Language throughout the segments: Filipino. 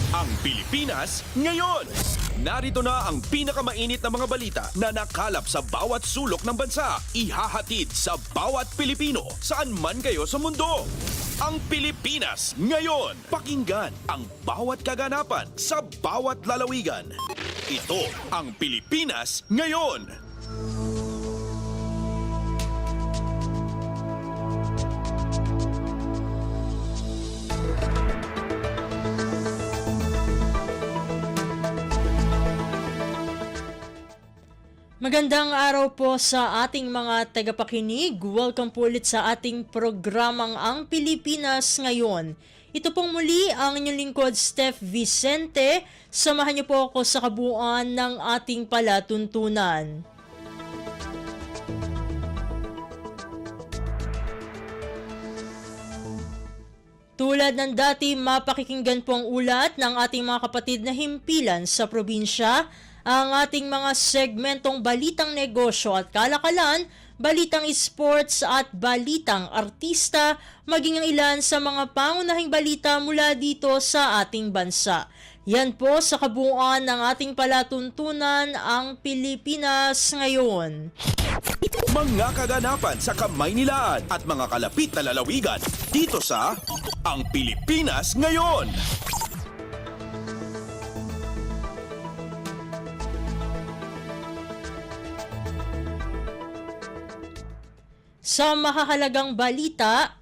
Ang Pilipinas ngayon. Narito na ang pinakamainit na mga balita na nakalap sa bawat sulok ng bansa. Ihahatid sa bawat Pilipino saan man kayo sa mundo. Ang Pilipinas ngayon. Pakinggan ang bawat kaganapan sa bawat lalawigan. Ito ang Pilipinas ngayon. Magandang araw po sa ating mga tagapakinig. Welcome po ulit sa ating programang Ang Pilipinas Ngayon. Ito pong muli ang inyong lingkod, Steph Vicente. Samahan niyo po ako sa kabuuan ng ating palatuntunan. Tulad ng dati, mapakikinggan po ang ulat ng ating mga kapatid na himpilan sa probinsya, ang ating mga segmentong balitang negosyo at kalakalan, balitang sports at balitang artista, maging ang ilan sa mga pangunahing balita mula dito sa ating bansa. Yan po sa kabuuan ng ating palatuntunan, ang Pilipinas Ngayon. Mga kaganapan sa Kamaynilaan at mga kalapit na lalawigan dito sa Ang Pilipinas Ngayon. Sa mahahalagang balita,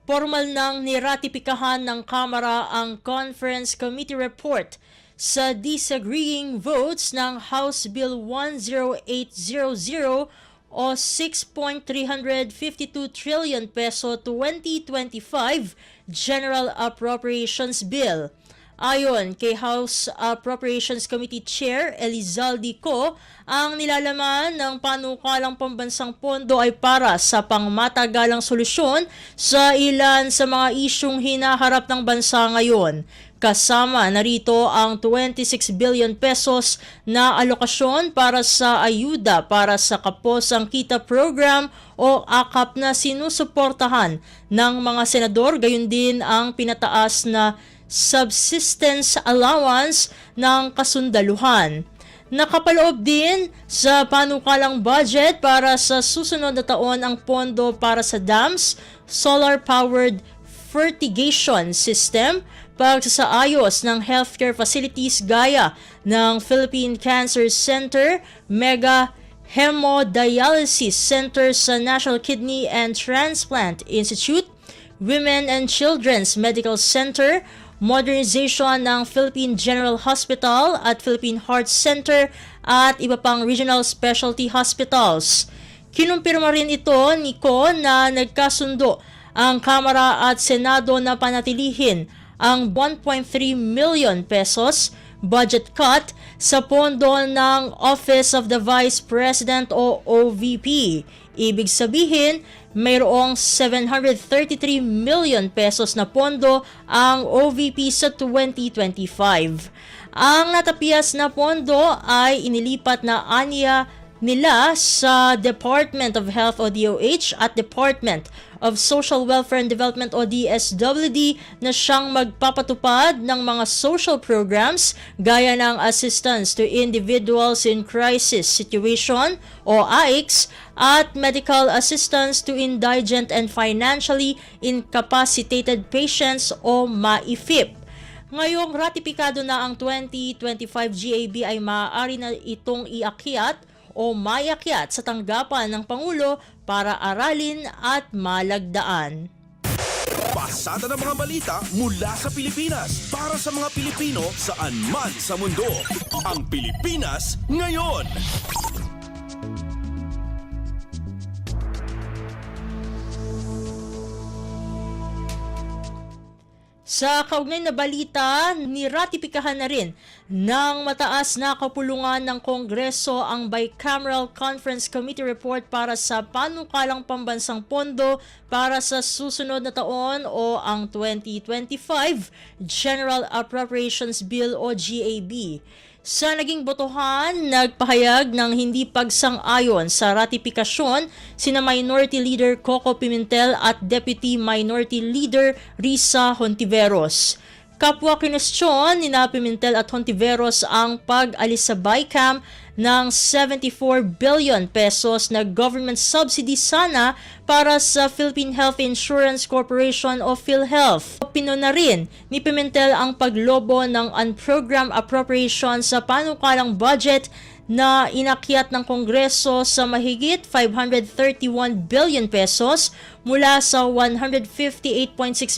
formal nang niratipikahan ng Kamara ang Conference Committee Report sa disagreeing votes ng House Bill 10800 o 6.352 trillion peso 2025 General Appropriations Bill. Ayon kay House Appropriations Committee Chair Elizalde Co, ang nilalaman ng panukalang pambansang pondo ay para sa pangmatagalang solusyon sa ilan sa mga isyung hinaharap ng bansa ngayon. Kasama narito ang 26 billion pesos na alokasyon para sa ayuda para sa Kaposang Kita Program o AKAP na sinusuportahan ng mga senador, gayon din ang pinataas na subsistence allowance ng kasundaluhan. Nakapaloob din sa panukalang budget para sa susunod na taon ang pondo para sa dams, solar-powered fertigation system, pagsasaayos ng healthcare facilities gaya ng Philippine Cancer Center, Mega Hemodialysis Center sa National Kidney and Transplant Institute, Women and Children's Medical Center, modernization ng Philippine General Hospital at Philippine Heart Center at iba pang regional specialty hospitals. Kinumpirma rin ito ni Ko na nagkasundo ang Kamara at Senado na panatilihin ang 1.3 million pesos budget cut sa pondo ng Office of the Vice President o OVP. Ibig sabihin, mayroong 733 million pesos na pondo ang OVP sa 2025. Ang natapiyas na pondo ay inilipat na aniya nila sa Department of Health o DOH at Department of Social Welfare and Development o DSWD na siyang magpapatupad ng mga social programs gaya ng Assistance to Individuals in Crisis Situation o AICS at Medical Assistance to Indigent and Financially Incapacitated Patients o MAIFIP. Ngayong ratipikado na ang 2025 GAB ay maaari na itong iakyat o mayakyat sa tanggapan ng Pangulo para aralin at malagdaan. Pasada ng mga balita mula sa Pilipinas para sa mga Pilipino saan man sa mundo. Ang Pilipinas Ngayon. Sa kaugnay na balita, niratipikahan na rin ng mataas na kapulungan ng Kongreso ang Bicameral Conference Committee Report para sa panukalang pambansang pondo para sa susunod na taon o ang 2025 General Appropriations Bill o GAB. Sa naging botohan, nagpahayag ng hindi pagsang-ayon sa ratipikasyon sina Minority Leader Coco Pimentel at Deputy Minority Leader Risa Hontiveros. Kapwa kinestyon ni Pimentel at Hontiveros ang pag-alis sa BICAM ng 74 billion pesos na government subsidy sana para sa Philippine Health Insurance Corporation o PhilHealth. Pinuna rin ni Pimentel ang paglobo ng unprogrammed appropriation sa panukalang budget na inakyat ng Kongreso sa mahigit 531 billion pesos mula sa 158.6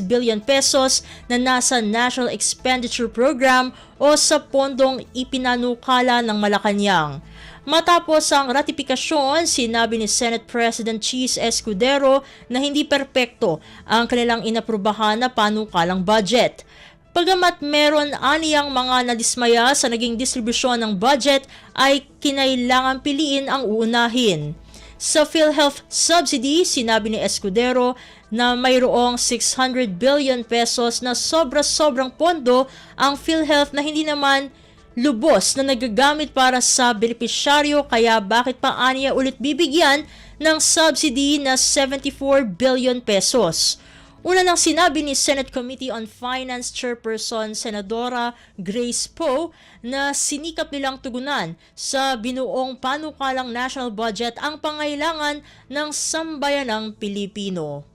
billion pesos na nasa National Expenditure Program o sa pondong ipinanukala ng Malacanang. Matapos ang ratifikasyon, sinabi ni Senate President Cheese Escudero na hindi perpekto ang kanilang inaprubahan na panukalang budget. Pagamat meron aniyang mga nadismaya sa naging distribusyon ng budget, ay kinailangan piliin ang uunahin. Sa PhilHealth subsidy, sinabi ni Escudero na mayroong 600 billion pesos na sobra-sobrang pondo ang PhilHealth na hindi naman lubos na nagagamit para sa benepisyaryo, kaya bakit pa aniya ulit bibigyan ng subsidy na 74 billion pesos. Una nang sinabi ni Senate Committee on Finance Chairperson Senadora Grace Poe na sinikap nilang tugunan sa binuong panukalang national budget ang pangailangan ng sambayanang Pilipino.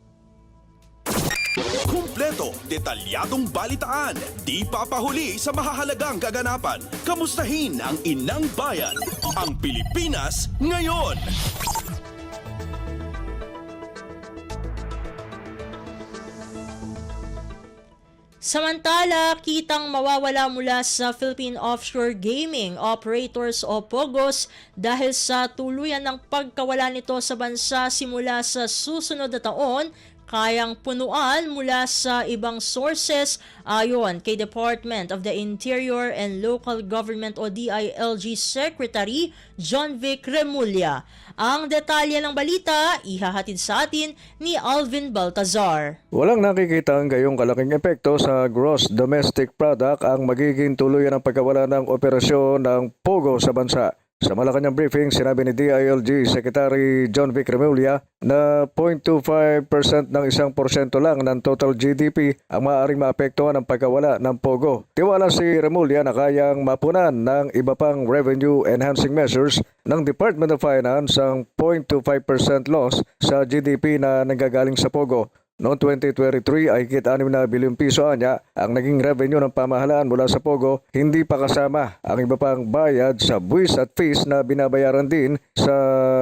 Kumpleto, detalyadong balitaan, di papahuli sa mahahalagang kaganapan. Kamustahin ang inang bayan, ang Pilipinas ngayon. Samantala, kitang mawawala mula sa Philippine Offshore Gaming Operators o POGOS dahil sa tuluyan ng pagkawala nito sa bansa simula sa susunod na taon, kayang punuan mula sa ibang sources ayon kay Department of the Interior and Local Government o DILG Secretary John Vic Remulla. Ang detalye ng balita, ihahatid sa atin ni Alvin Baltazar. Walang nakikitang gayong kalaking epekto sa gross domestic product ang magiging tuluyan ng pagkawala ng operasyon ng POGO sa bansa. Sa Malacanang briefing, sinabi ni DILG Secretary John Vic Remulla na 0.25% ng 1% lang ng total GDP ang maaaring maapektuhan ng pagkawala ng POGO. Tiwala si Remulla na kayang mapunan ng iba pang revenue-enhancing measures ng Department of Finance ang 0.25% loss sa GDP na nanggagaling sa POGO. Noong 2023 ay higit 6 na bilyong piso anya ang naging revenue ng pamahalaan mula sa POGO, hindi pa kasama ang iba pang bayad sa buwis at fees na binabayaran din sa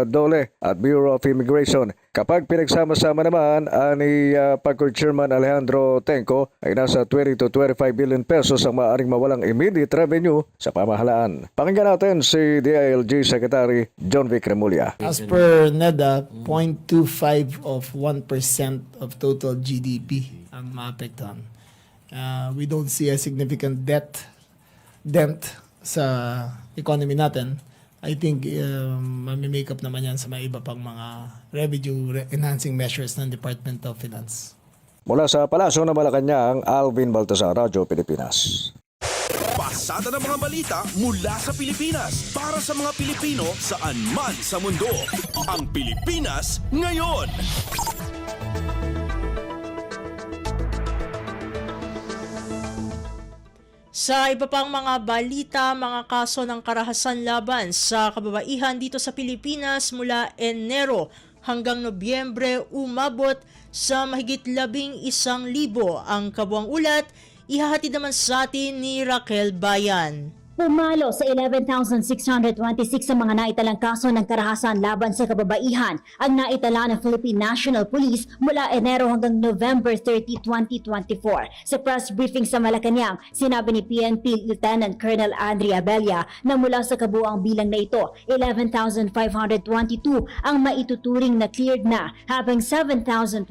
DOLE at Bureau of Immigration. Kapag pinagsama-sama naman, ani PAGCOR Chairman Alejandro Tenco ay nasa 20 to 25 billion pesos ang maaaring mawalang immediate revenue sa pamahalaan. Pakinggan natin si DILG Secretary John Vic Remulla. As per NEDA, 0.25 of 1% of total GDP ang maapektuhan. We don't see a significant dent sa economy natin. I think may-make up naman yan sa mga iba pang mga revenue-enhancing measures ng Department of Finance. Mula sa Palasyo ng Malacanang, Alvin Baltazar, Radyo Pilipinas. Pasada ng mga balita mula sa Pilipinas para sa mga Pilipino saan man sa mundo. Ang Pilipinas ngayon. Sa iba pang mga balita, mga kaso ng karahasan laban sa kababaihan dito sa Pilipinas mula Enero hanggang Nobyembre umabot sa mahigit 11,000 ang kabuang ulat. Ihahatid naman sa atin ni Raquel Bayan. Pumalo sa 11,626 sa mga naitalang kaso ng karahasan laban sa kababaihan ang naitala ng Philippine National Police mula Enero hanggang November 30, 2024. Sa press briefing sa Malacanang, sinabi ni PNP Lieutenant Colonel Andrea Abella na mula sa kabuang bilang na ito, 11,522 ang maituturing na cleared na, habang 7,025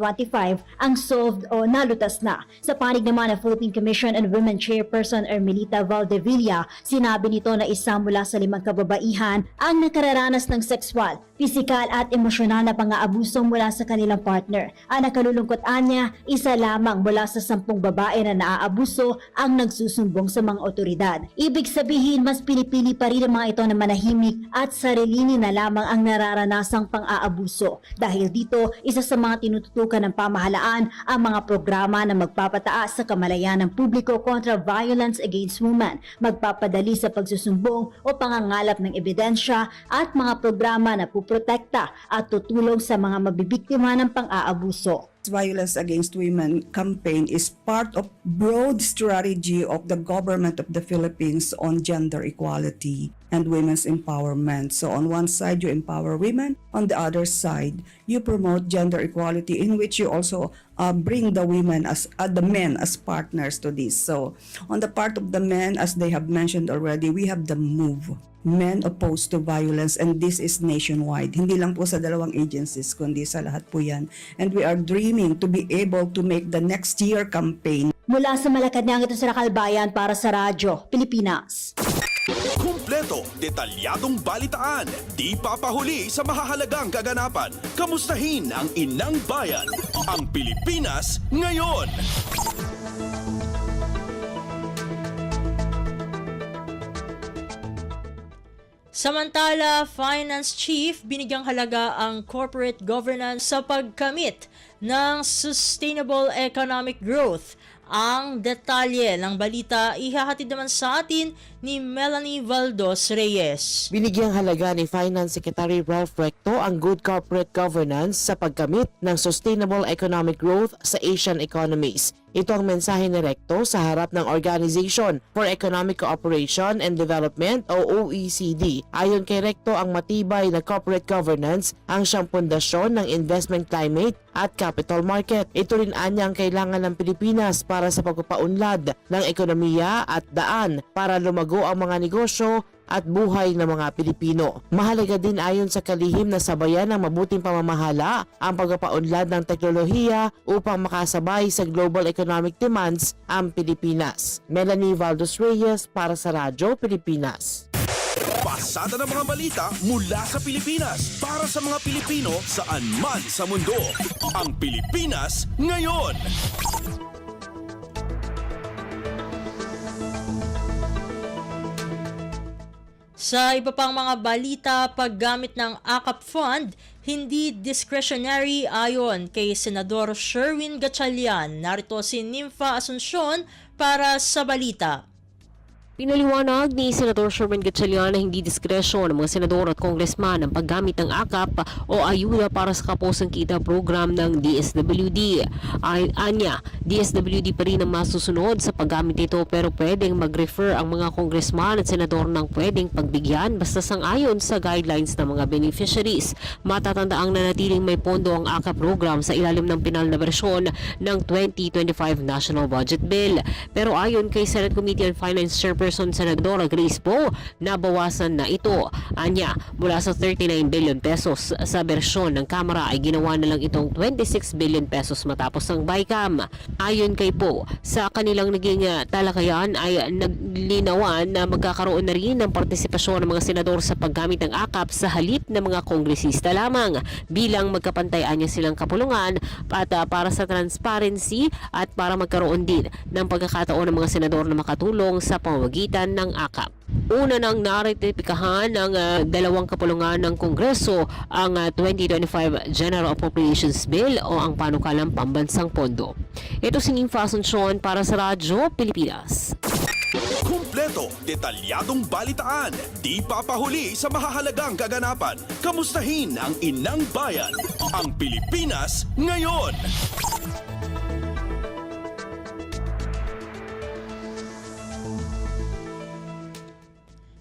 ang solved o nalutas na. Sa panig naman ng Philippine Commission on Women Chairperson Ermelita Valdevilla, sinabi nito na isa mula sa 5 kababaihan ang nakararanas ng sexual, pisikal at emosyonal na pang-aabuso mula sa kanilang partner. Ang nakalulungkot niya, isa lamang mula sa 10 babae na naaabuso ang nagsusumbong sa mga otoridad. Ibig sabihin, mas pinipili pa rin ang mga ito na manahimik at sarilinin na lamang ang nararanasang pang-aabuso. Dahil dito, isa sa mga tinututukan ng pamahalaan ang mga programa na magpapataas sa kamalayan ng publiko kontra violence against women, magpapadali sa pagsusumbong o pangangalap ng ebidensya at mga programa na puprotekta at tutulong sa mga mabibiktima ng pang-aabuso. Violence Against Women campaign is part of broad strategy of the government of the Philippines on gender equality and women's empowerment. So on one side, you empower women. On the other side, you promote gender equality, in which you also bring the women as the men as partners to this. So on the part of the men, as they have mentioned already, we have the MOVE, Men Opposed to Violence, and this is nationwide. Hindi lang po sa dalawang agencies, kundi sa lahat po yan. And we are dreaming to be able to make the next year campaign. Mula sa Malacanang, ito sa Kalbayan para sa Radyo Pilipinas. Kumpleto, detalyadong balitaan, di papahuli sa mahahalagang kaganapan. Kamustahin ang inang bayan, ang Pilipinas ngayon. Samantala, Finance Chief binigyang halaga ang corporate governance sa pagkamit ng sustainable economic growth. Ang detalye ng balita ihahatid naman sa atin ni Melanie Valdos Reyes. Binigyang halaga ni Finance Secretary Ralph Recto ang good corporate governance sa pagkamit ng sustainable economic growth sa Asian economies. Ito ang mensahe ni Recto sa harap ng Organization for Economic Cooperation and Development o OECD. Ayon kay Recto, ang matibay na corporate governance ang siyang pundasyon ng investment climate at capital market. Ito rin anya ang kailangan ng Pilipinas para sa pagpapaunlad ng ekonomiya at daan para lumago ang mga negosyo at buhay ng mga Pilipino. Mahalaga din ayon sa kalihim na sabayan ng mabuting pamamahala ang pagpapaunlad ng teknolohiya upang makasabay sa global economic demands ang Pilipinas. Melanie Valdos Reyes para sa Radyo Pilipinas. Pasada ng mga balita mula sa Pilipinas para sa mga Pilipino saan man sa mundo. Ang Pilipinas ngayon. Sa iba pang mga balita, paggamit ng AKAP Fund, hindi discretionary ayon kay Senador Sherwin Gatchalian. Narito si Nympha Asuncion para sa balita. Pinaliwanag ni Senador Sherwin Gatchalian na hindi diskresyon ng mga senador at kongresman ang paggamit ng AKAP o ayuda para sa kapusang kita program ng DSWD. Anya, DSWD pa rin ang masusunod sa paggamit nito pero pwedeng mag-refer ang mga kongresman at senador ng pwedeng pagbigyan basta sang-ayon sa guidelines ng mga beneficiaries. Matatandaang nanatiling may pondo ang AKAP program sa ilalim ng pinal na bersyon ng 2025 National Budget Bill. Pero ayon kay Senate Committee on Finance Chairperson Senadora Grace Poe, nabawasan na ito. Anya, mula sa 39 billion pesos sa bersyon ng Kamara ay ginawa na lang itong 26 billion pesos matapos ang BICAM. Ayon kay Poe, sa kanilang naging talakayan ay naglinawan na magkakaroon na rin ng partisipasyon ng mga senador sa paggamit ng AKAP sa halip ng mga kongresista lamang bilang magkapantayan niya silang kapulungan at para sa transparency at para magkaroon din ng pagkakataon ng mga senador na makatulong sa pamamagitan ng AKAP. Una nang naretipikahan ng dalawang kapulungan ng Kongreso ang 2025 General Appropriations Bill o ang panukalang pambansang pondo. Ito si Nympha Asuncion para sa Radyo Pilipinas. Kumpleto, detalyadong balitaan, di papahuli sa mahahalagang kaganapan. Kamustahin ang inang bayan, ang Pilipinas ngayon.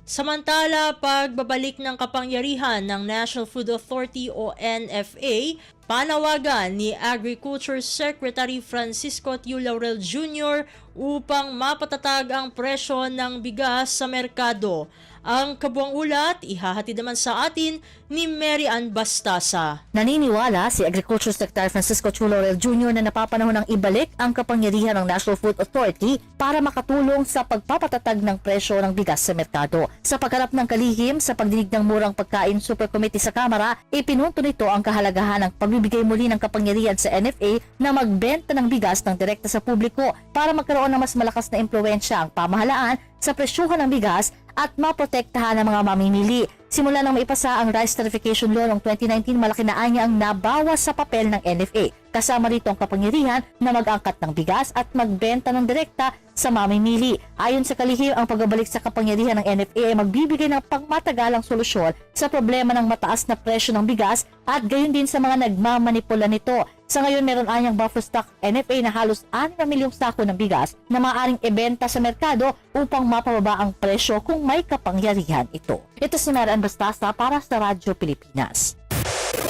Samantala, pagbabalik ng kapangyarihan ng National Food Authority o NFA panawagan ni Agriculture Secretary Francisco Tiu Laurel Jr. upang mapatatag ang presyo ng bigas sa merkado. Ang kabuang ulat, ihahatid naman sa atin ni Mary Ann Bastasa. Naniniwala si Agriculture Secretary Francisco Tiu Laurel Jr. na napapanahon ng ibalik ang kapangyarihan ng National Food Authority para makatulong sa pagpapatatag ng presyo ng bigas sa merkado. Sa pagharap ng kalihim sa pagdinig ng murang pagkain Super Committee sa Kamara, ipinunto nito ang kahalagahan ng pagbibigay muli ng kapangyarihan sa NFA na magbenta ng bigas ng direkta sa publiko para magkaroon ng mas malakas na impluwensya ang pamahalaan sa presyuhan ng bigas at maprotektahan ng mga mamimili. Simula nang maipasa ang Rice Tarification Law noong 2019, malaki na anya ang nabawas sa papel ng NFA. Kasama rito ang kapangyarihan na mag-angkat ng bigas at magbenta ng direkta sa mamimili. Ayon sa kalihim, ang pagbabalik sa kapangyarihan ng NFA ay magbibigay ng pangmatagalang solusyon sa problema ng mataas na presyo ng bigas at gayon din sa mga nagmamanipula nito. Sa ngayon, meron anyang buffer stock NFA na halos 6 na milyong sako ng bigas na maaaring ibenta sa merkado upang mapababa ang presyo kung may kapangyarihan ito. Ito si Mary Ann Bastasa para sa Radyo Pilipinas.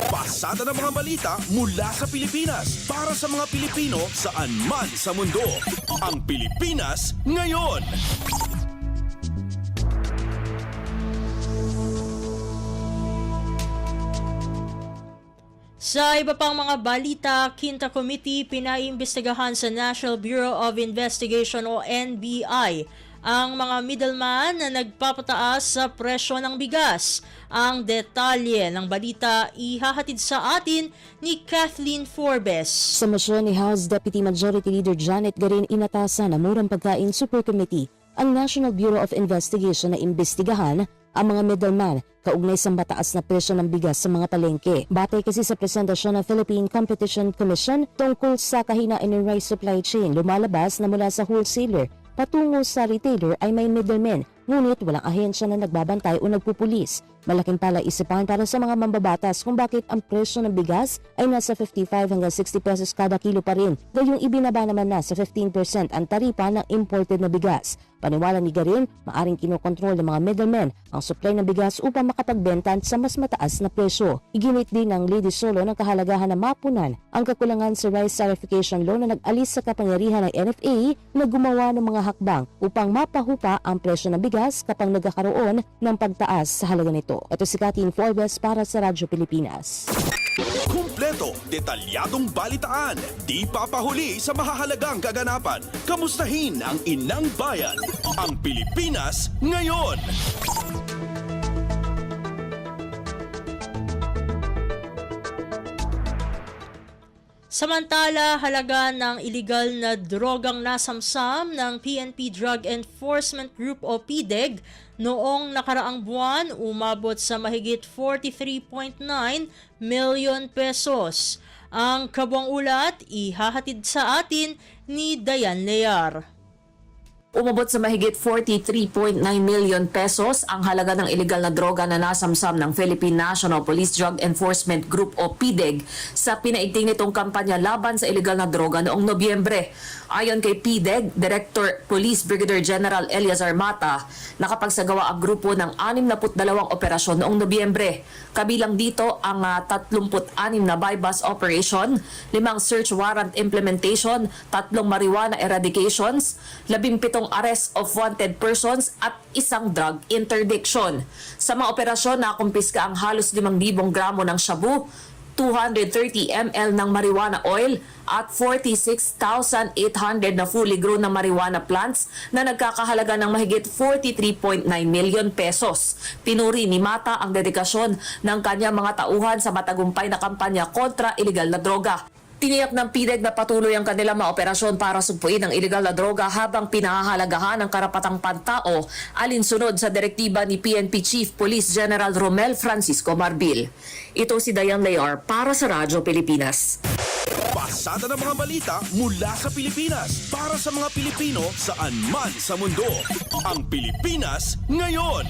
Pasada ng mga balita mula sa Pilipinas para sa mga Pilipino saan man sa mundo. Ang Pilipinas ngayon. Sa iba pang mga balita, Quinta Committee pinaimbestigahan sa National Bureau of Investigation o NBI ang mga middleman na nagpapataas sa presyo ng bigas. Ang detalye ng balita ihahatid sa atin ni Kathleen Forbes. Sa motion ni House Deputy Majority Leader Janet Garin, inatasan ng Murang Pagkain Super Committee ang National Bureau of Investigation na imbestigahan ang mga middleman kaugnay sa mataas na presyo ng bigas sa mga palengke. Batay kasi sa presentasyon ng Philippine Competition Commission tungkol sa kahinaan ng rice supply chain, lumalabas na mula sa wholesaler patungo sa retailer ay may middlemen, ngunit walang ahensya na nagbabantay o nagpupulis. Malaking palaisipan para sa mga mambabatas kung bakit ang presyo ng bigas ay nasa 55 hanggang 60 pesos kada kilo pa rin, gayong ibinaba naman na sa 15% ang taripa ng imported na bigas. Paniwala ni Garin, maaring kinokontrol ng mga middlemen ang supply ng bigas upang makapagbenta sa mas mataas na presyo. Iginit din ng Lady Solo ng kahalagahan na mapunan ang kakulangan sa Rice Tarification Law na nag-alis sa kapangyarihan ng NFA na gumawa ng mga hakbang upang mapahupa ang presyo ng bigas kapag nagkakaroon ng pagtaas sa halaga nito. Ito si Kathleen Forbes para sa Radyo Pilipinas. Kumpleto, detalyadong balitaan, di papahuli sa mahahalagang kaganapan. Kamustahin ang inang bayan, ang Pilipinas ngayon. Samantala, halaga ng iligal na drogang nasamsam ng PNP Drug Enforcement Group o PDEG noong nakaraang buwan umabot sa mahigit 43.9 million pesos. Ang kabuang ulat ihahatid sa atin ni Dayan Lear. Umabot sa mahigit 43.9 million pesos ang halaga ng iligal na droga na nasamsam ng Philippine National Police Drug Enforcement Group o PDEG sa pinaigting nitong kampanya laban sa iligal na droga noong Nobyembre. Ayon kay PDEG, Director Police Brigadier General Eliazar Mata, nakapagsagawa ang grupo ng 62 operasyon noong Nobyembre. Kabilang dito ang 36 na bypass operation, 5 search warrant implementation, 3 marijuana eradications, 17 arrest of wanted persons at 1 drug interdiction. Sa mga operasyon, nakumpiska ang halos 5,000 gramo ng shabu, 230 ml ng marijuana oil at 46,800 na fully grown na marijuana plants na nagkakahalaga ng mahigit 43.9 million pesos. Pinuri ni Mata ang dedikasyon ng kanyang mga tauhan sa matagumpay na kampanya kontra iligal na droga. Tiniyak ng PDEG na patuloy ang kanilang mga operasyon para sugpuin ang iligal na droga habang pinahahalagahan ang karapatang pantao alinsunod sa direktiba ni PNP Chief Police General Romel Francisco Marbil. Ito si Dayan Lear para sa Radyo Pilipinas. Pasada ng mga balita mula sa Pilipinas para sa mga Pilipino saan man sa mundo. Ang Pilipinas ngayon.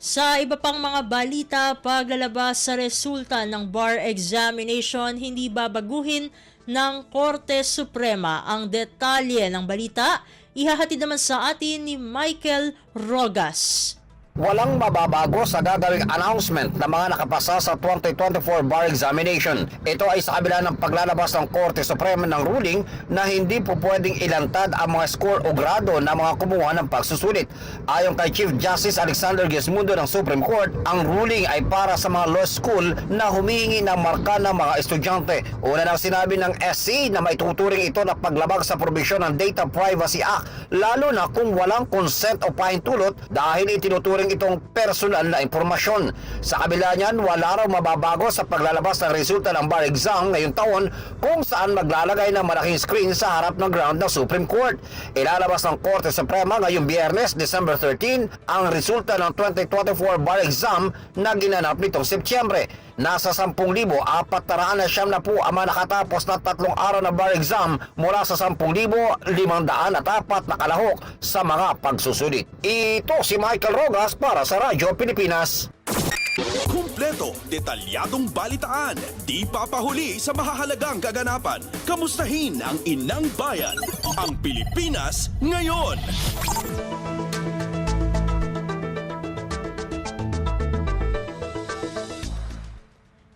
Sa iba pang mga balita, paglalabas sa resulta ng bar examination, hindi babaguhin ng Korte Suprema. Ang detalye ng balita, Ihahatid naman sa atin ni Michael Rogas. Walang mababago sa gagawing announcement ng mga nakapasa sa 2024 bar examination. Ito ay sa kabila ng paglalabas ng Korte Suprema ng ruling na hindi po pwedeng ilantad ang mga score o grado ng mga kumuha ng pagsusulit. Ayon kay Chief Justice Alexander Gesmundo ng Supreme Court, ang ruling ay para sa mga law school na humihingi ng marka ng mga estudyante. Una nang sinabi ng SC na maituturing ito na paglabag sa probisyon ng Data Privacy Act, lalo na kung walang consent o pahintulot dahil itinuturing itong personal na impormasyon. Sa kabila niyan, wala raw mababago sa paglalabas ng resulta ng bar exam ngayong taon kung saan maglalagay ng malaking screen sa harap ng ground ng Supreme Court. Ilalabas ng Korte Suprema ngayong Biyernes, December 13, ang resulta ng 2024 bar exam na ginanap nitong Setyembre. Nasa 10,490 na po ang mga nakatapos na 3 araw na bar exam mula sa 10,504 na kalahok sa mga pagsusulit. Ito si Michael Rogas para sa Radyo Pilipinas. Kumpleto, detalyadong balitaan, di papahuli sa mahahalagang kaganapan. Kamustahin ang inang bayan, ang Pilipinas ngayon.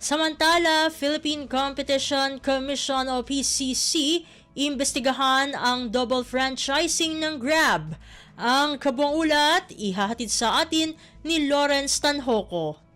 Samantala, Philippine Competition Commission o PCC imbestigahan ang double franchising ng Grab. Ang kabuang ulat ihahatid sa atin ni Lawrence Tanhoco.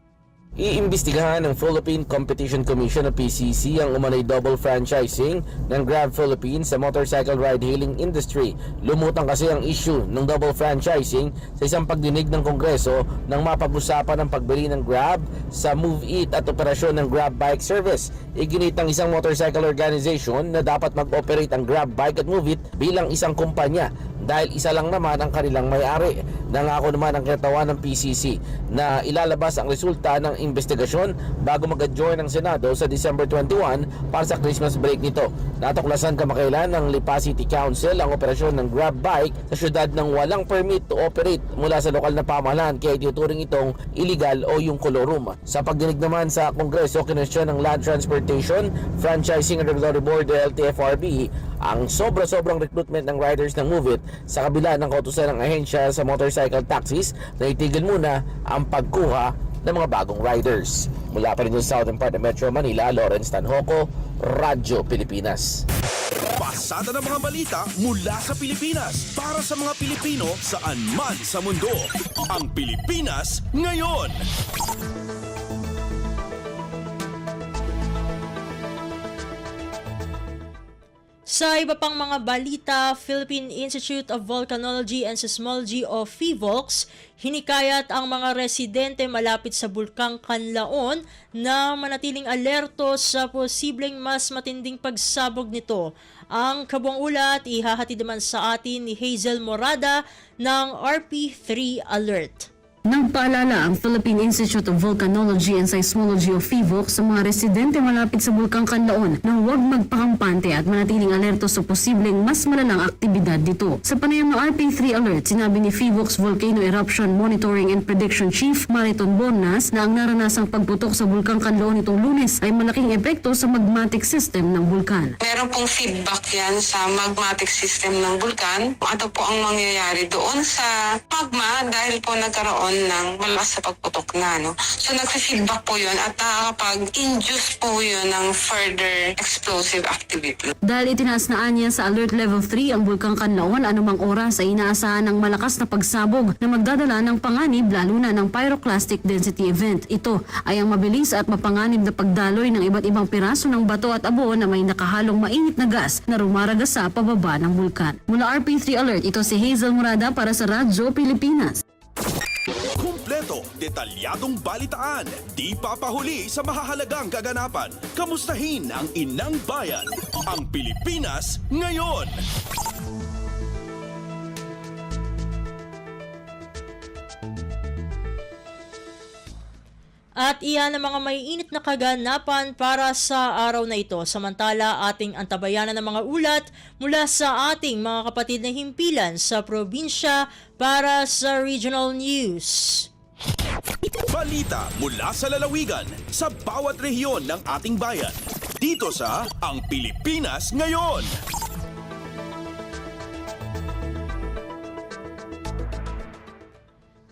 Iimbestigahan ng Philippine Competition Commission o PCC ang umanay double franchising ng Grab Philippines sa motorcycle ride-hailing industry. Lumutang kasi ang issue ng double franchising sa isang pagdinig ng Kongreso nang mapag-usapan ang pagbili ng Grab sa Move It at operasyon ng Grab Bike Service. Iginit ng isang motorcycle organization na dapat mag-operate ang Grab Bike at Move It bilang isang kumpanya dahil isa lang naman ang kanilang may-ari. Nangako naman ang kinatawan ng PCC na ilalabas ang resulta ng investigasyon bago mag-adjourn ng Senado sa December 21 para sa Christmas break nito. Natuklasan kamakailan ng Lipa City Council ang operasyon ng Grab Bike sa syudad ng walang permit to operate mula sa lokal na pamahalaan, kaya itinuturing itong illegal o yung kolorum. Sa pagdinig naman sa Kongreso, kinwestiyon ng Land Transportation, Franchising and Regulatory Board o LTFRB ang sobra-sobrang recruitment ng riders ng Move It sa kabila ng kautusan ng ahensya sa motorcycle taxis na itigil muna ang pagkuha ng mga bagong riders. Mula pa rin sa southern part ng Metro Manila, Lawrence Tanhoco, Radyo Pilipinas. Pasada ng mga balita mula sa Pilipinas para sa mga Pilipino saan man sa mundo. Ang Pilipinas ngayon. Sa iba pang mga balita, Philippine Institute of Volcanology and Seismology o PHIVOLCS hinikayat ang mga residente malapit sa Bulkang Canlaon na manatiling alerto sa posibleng mas matinding pagsabog nito. Ang kabuang ulat ihahatid naman sa atin ni Hazel Morada ng RP3 Alert. Nagpaalala ang Philippine Institute of Volcanology and Seismology o PHIVOLCS sa mga residente malapit sa Bulkang Canlaon na huwag magpakampante at manatiling alerto sa posibleng mas malalang aktibidad dito. Sa panayam ng RP3 Alert, sinabi ni PHIVOLCS Volcano Eruption Monitoring and Prediction Chief Mariton Bornas na ang naranasang pagputok sa Bulkang Canlaon itong Lunes ay malaking epekto sa magmatic system ng bulkan. Meron pong feedback yan sa magmatic system ng bulkan. Ano po ang mangyayari doon sa magma dahil po nagkaroon ng malakas sa pagputok na. No? So nag-feedback po yun at nakakapag-induce po yun ng further explosive activity. Dahil itinaas na niya sa Alert Level 3 ang Bulkang Canlaon, anumang oras ay inaasahan ng malakas na pagsabog na magdadala ng panganib lalo na ng pyroclastic density event. Ito ay ang mabilis at mapanganib na pagdaloy ng iba't ibang piraso ng bato at abo na may nakahalong mainit na gas na rumaragas sa pababa ng bulkan. Mula RP3 Alert, ito si Hazel Morada para sa Radyo Pilipinas. Kumpleto, detalyadong balitaan, di papahuli sa mahahalagang kaganapan. Kamustahin ang inang bayan, ang Pilipinas ngayon. At iyan ang mga may init na kaganapan para sa araw na ito. Samantala, ating antabayanan ng mga ulat mula sa ating mga kapatid na himpilan sa probinsya para sa Regional News. Balita mula sa lalawigan sa bawat rehiyon ng ating bayan. Dito sa Ang Pilipinas Ngayon.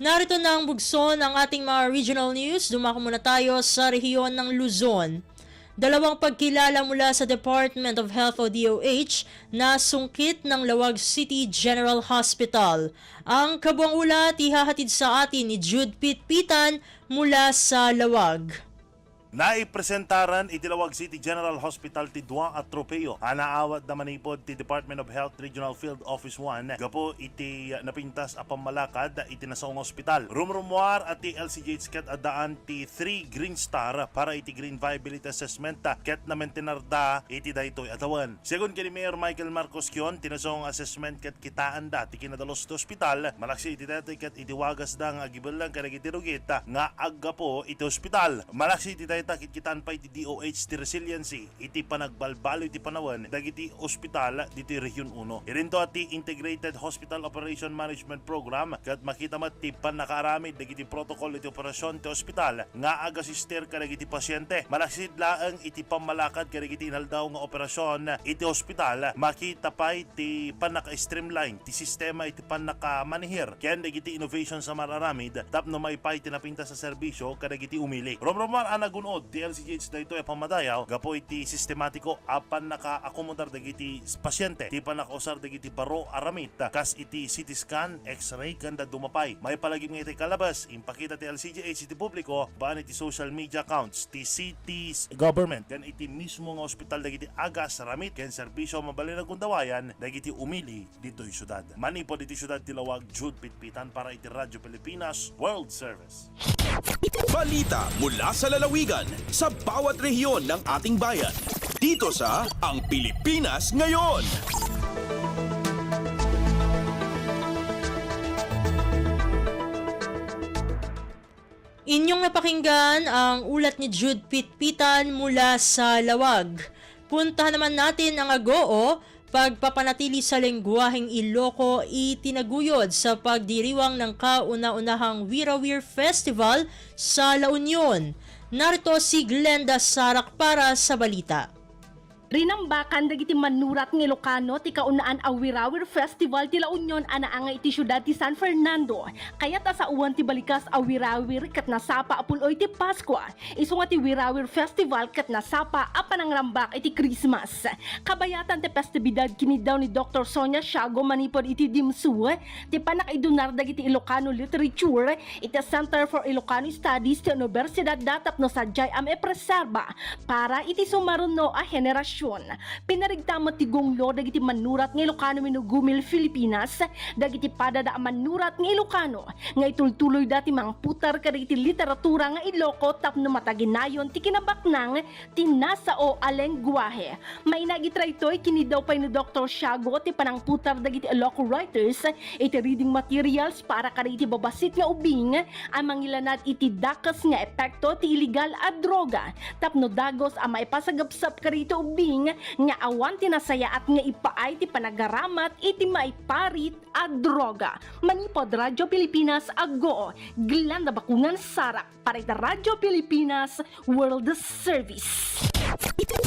Narito na ang bugso ng ating mga regional news. Dumako muna tayo sa rehiyon ng Luzon. Dalawang pagkilala mula sa Department of Health o DOH na sungkit ng Lawag City General Hospital. Ang kabuang ulat ihahatid sa atin ni Jude Pitpitan mula sa Lawag. Naipresentaran iti Lawag City General Hospital ti Dua at Tropeo. Anaawat na manipod ti Department of Health Regional Field Office 1 gapo iti napintas a pamalakad iti nasaong ospital. Rumrumuar at ti LCGH ket adaan ti 3 Green Star para iti Green Viability Assessment ket na mentinarda iti daytoy atawan. Segun kini Mayor Michael Marcos Kion, tinasong assessment ket kitaan da ti kinadalos ti ospital, malaksi iti daytoy ket iti wagas da nga gibelang kadagiti rugit nga aggapo iti ospital. Malaksi iti takit kitaan pa iti DOH ti resiliency iti panagbalbalo iti panawan dagiti ospital diti Region 1. Irinto ati Integrated Hospital Operation Management Program kat makita mat ti panakaaramid dagiti protocol iti operasyon ti ospital nga agasister kadagiti pasyente. Malaksid laeng iti pamalakad kadagiti inaldaw nga operasyon iti ospital, makita pa iti panaka-streamline ti sistema iti panakamanihir ken dagiti innovation sa mararamid tapno may pa iti napinta sa serbisyo kadagiti umili. Romromar anagun di LCGH dayto ay pamadayaw gapo iti sistematiko apan naka-akomodar dagiti pasyente ti panakausar dagiti baro aramid kas iti CT scan, X-ray kanda dumapay. May palagim nga iti kalabas impakita ti LCGH iti publiko baan iti social media accounts ti cities government kan iti mismo nga ospital dagiti agas aramid ken serbisyo mabalin na gundawayan dagiti umili dito'y syudad. Manipod iti syudad ti Lawag, Jude Pitpitan para iti Radyo Pilipinas World Service. Balita mula sa lalawigan sa bawat rehiyon ng ating bayan. Dito sa Ang Pilipinas Ngayon. Inyong napakinggan ang ulat ni Jude Pitpitan mula sa Lawag. Puntahan naman natin ang Agoo. Pagpapanatili sa lengguwaheng Iloko itinaguyod sa pagdiriwang ng kauna-unahang Wirawir Festival sa La Union. Narito si Glenda Sarak para sa balita. Rinambakan dagiti manurat ng Ilocano ti kaunaan a Wirawir Festival ti La Union anaanga iti syudad ti San Fernando. Kayat sa uwan ti balikas a Wirawir ket nasapa a puloy ti Pasko. Isu nga ti Wirawir Festival ket nasapa a panangrambak iti Christmas. Kabayatan ti festibidad kini daw ni Dr. Sonia Siago manipod iti dimsu ti panakaidunar dagiti Ilocano Literature iti Center for Ilocano Studies ti Universidad Datapno Sadyay e preserba para iti sumaruno a henerasyon. Pinarigtamot ti gunglo dagiti manurat ng Ilocano minugumil Filipinas dagiti padada a manurat ng Ilocano nga itultuloy dati mga putar kadagiti literatura nga Iloco tapno mataginayon ti kinabaknang ti nasao a lengguwahe. May nagitraytoy kini daw pay ni Dr. Siago ti panangputar dagiti Iloco writers iti reading materials para kadagiti babasit nga ubing ang mangilanad iti dakas nga epekto ti illegal a droga tapno dagos a maipasagapsap kadagiti ubing nga awan tinasaya at nga ipaay ti panagaramat iti maiparit a droga. Manipod Radyo Pilipinas Agoo, Glenda Bakungan Sarak para iti Radyo Pilipinas World Service.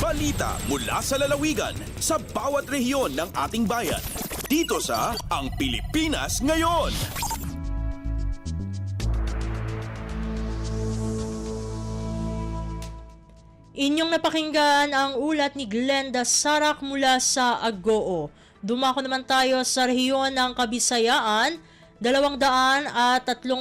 Balita mula sa lalawigan sa bawat rehiyon ng ating bayan. Dito sa Ang Pilipinas Ngayon. Inyong napakinggan ang ulat ni Glenda Sarak mula sa Agoo. Dumako naman tayo sa rehiyon ng Kabisayaan. 203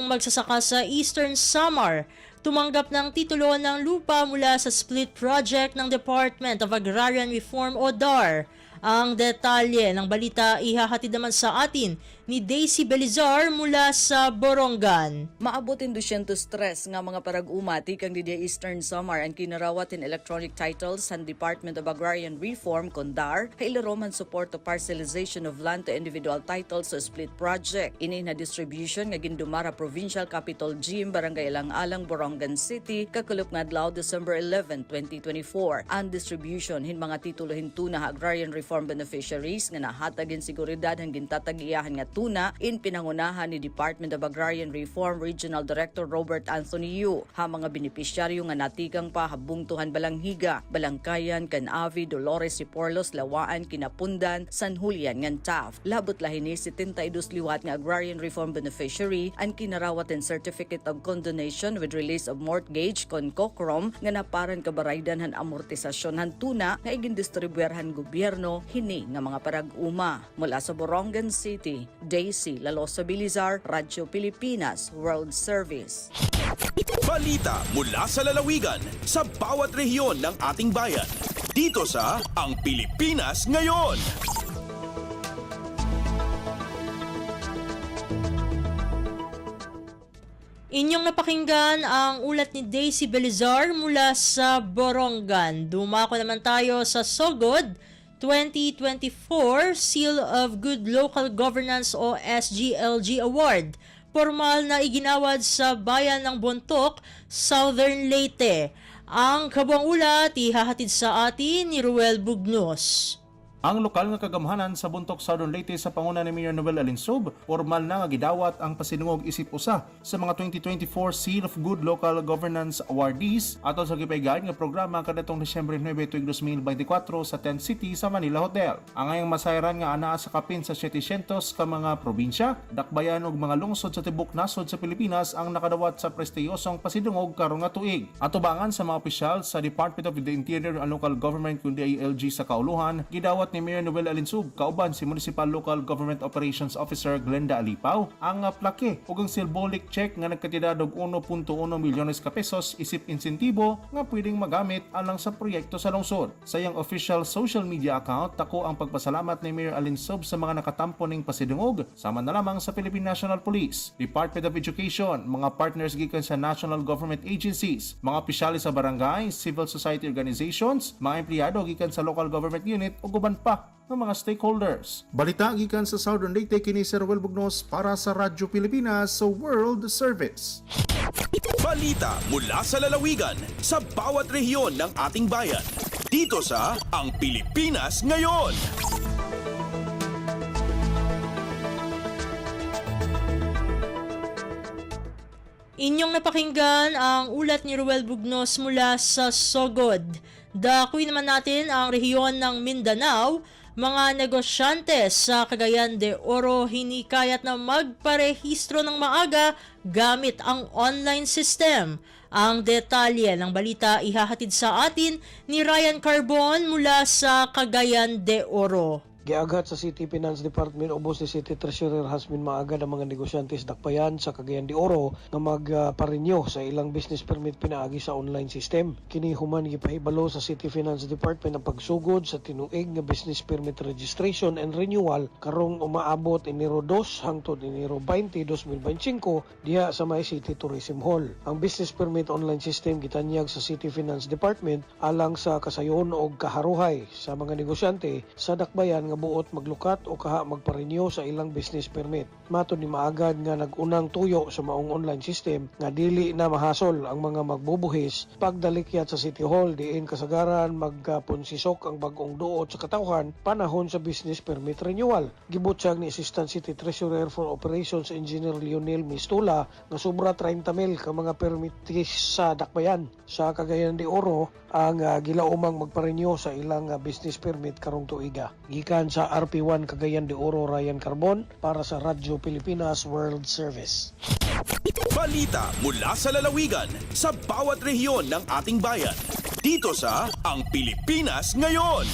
magsasaka sa Eastern Samar tumanggap ng titulo ng lupa mula sa split project ng Department of Agrarian Reform o DAR. Ang detalye ng balita ihahatid naman sa atin ni Daisy Belizar mula sa Borongan. Maabotin 203 nga mga parag-umati kang di Eastern Samar ang kinarawat in electronic titles sa Department of Agrarian Reform (DAR) kailaroman support to parcelization of land to individual titles sa split project. Ini na distribution nga gindumara Provincial Capital Gym, Barangay Alang-Alang, Borongan City, kakulop nga adlaw December 11, 2024. Ang distribution hin mga titulo hintuna agrarian reform Reform beneficiaries nga nahatagin seguridad hangin tatagiyahan nga tuna in pinangunahan ni Department of Agrarian Reform Regional Director Robert Anthony Yu. Ha mga benepisyaryo nga natikang pa habungtuhan Balanghiga, Balangkayan, Canavi, Dolores, Siporlos, Lawaan, Kinapundan, San Julian, ngan Taft. Labot lahini 72 liwat nga Agrarian Reform beneficiary ang kinarawat and Certificate of Condonation with release of mortgage kon kokrom nga naparan kabaraydan han amortisasyon han tuna nga igindistribuerhan gobyerno hini nga mga parag-uma. Mula sa Borongan City, Daisy Lalosa Bilizar, Radyo Pilipinas, World Service. Balita mula sa lalawigan sa bawat rehiyon ng ating bayan. Dito sa Ang Pilipinas Ngayon. Inyong napakinggan ang ulat ni Daisy Belizar mula sa Borongan. Dumako naman tayo sa Sogod 2024 Seal of Good Local Governance o SGLG Award. Formal na iginawad sa bayan ng Bontoc, Southern Leyte. Ang kabuang ulat ihahatid sa atin ni Ruel Bugnos. Ang lokal nga kagamhanan sa Bontoc, Southern Leyte sa panguna ni Mayor Noel Alinsob, formal na nga gidawat ang pasinungog isip usa sa mga 2024 Seal of Good Local Governance Awardees ato sa gipaygayon nga programa kadtong Disyembre 9 tuig 2024 sa Tent City sa Manila Hotel. Ang ayang masayran nga anaa sa kapin sa 700 ka mga probinsya, dakbayan ug mga lungsod sa tibok nasod sa Pilipinas ang nakadawat sa prestiyosong pasidungog karong nga tuig. Atubangan sa mga opisyal sa Department of the Interior and Local Government kundi DILG sa kauluhan, gidawat ni Mayor Noel Alinsub kauban si Municipal Local Government Operations Officer Glenda Alipaw ang plake ug ang symbolic check nga nagkatidad og 1.1 milyones ka pesos isip insentibo nga pwedeng magamit alang sa proyekto sa lungsod. Sa iyang official social media account, tako ang pagpasalamat ni Mayor Alinsub sa mga nakatampo ning pasidungog sama na lamang sa Philippine National Police, Department of Education, mga partners gikan sa national government agencies, mga opisyales sa barangay, civil society organizations, mga empleyado gikan sa local government unit ug uban pa ng mga stakeholders. Balita gikan sa Southern Leyte kini si Ruel Bugnos para sa Radyo Pilipinas sa World Service. Balita mula sa lalawigan sa bawat rehiyon ng ating bayan. Dito sa Ang Pilipinas Ngayon. Inyong napakinggan ang ulat ni Ruel Bugnos mula sa Sogod. Dakuin naman natin ang rehiyon ng Mindanao. Mga negosyante sa Cagayan de Oro hinikayat na magparehistro ng maaga gamit ang online system. Ang detalye ng balita ihahatid sa atin ni Ryan Carbon mula sa Cagayan de Oro. Giaghat sa City Finance Department ubos ni City Treasurer Hasmin Maaga ng mga negosyante sa Dakbayan sa Cagayan de Oro nga magparinyo sa ilang business permit pinaagi sa online system. Kini human gipahibalo sa City Finance Department ang pagsugod sa tinuig nga business permit registration and renewal karong umaabot Enero 2 hangtod Enero 20, 2025 diha sa May City Tourism Hall. Ang business permit online system gitanyag sa City Finance Department alang sa kasayon o kaharuhay sa mga negosyante sa Dakbayan nga buot maglukat o kaha magparenew sa ilang business permit. Matod ni Maagad nga nagunang tuyo sa maong online system nga dili na mahasol ang mga magbubuhis pagdalikyat sa City Hall diin kasagaran magpunsisok ang bag-ong duot sa katawhan panahon sa business permit renewal. Gibutyag ni Assistant City Treasurer for Operations Engineer Lionel Mistula nga sobra 30,000 ka mga permitis sa Dakbayan sa Cagayan de Oro ang gilaumang magparenew sa ilang business permit karong tuiga. Gikan sa RP1 Cagayan de Oro, Ryan Carbon para sa Radyo Pilipinas World Service. Balita mula sa lalawigan sa bawat rehiyon ng ating bayan. Dito sa Ang Pilipinas Ngayon.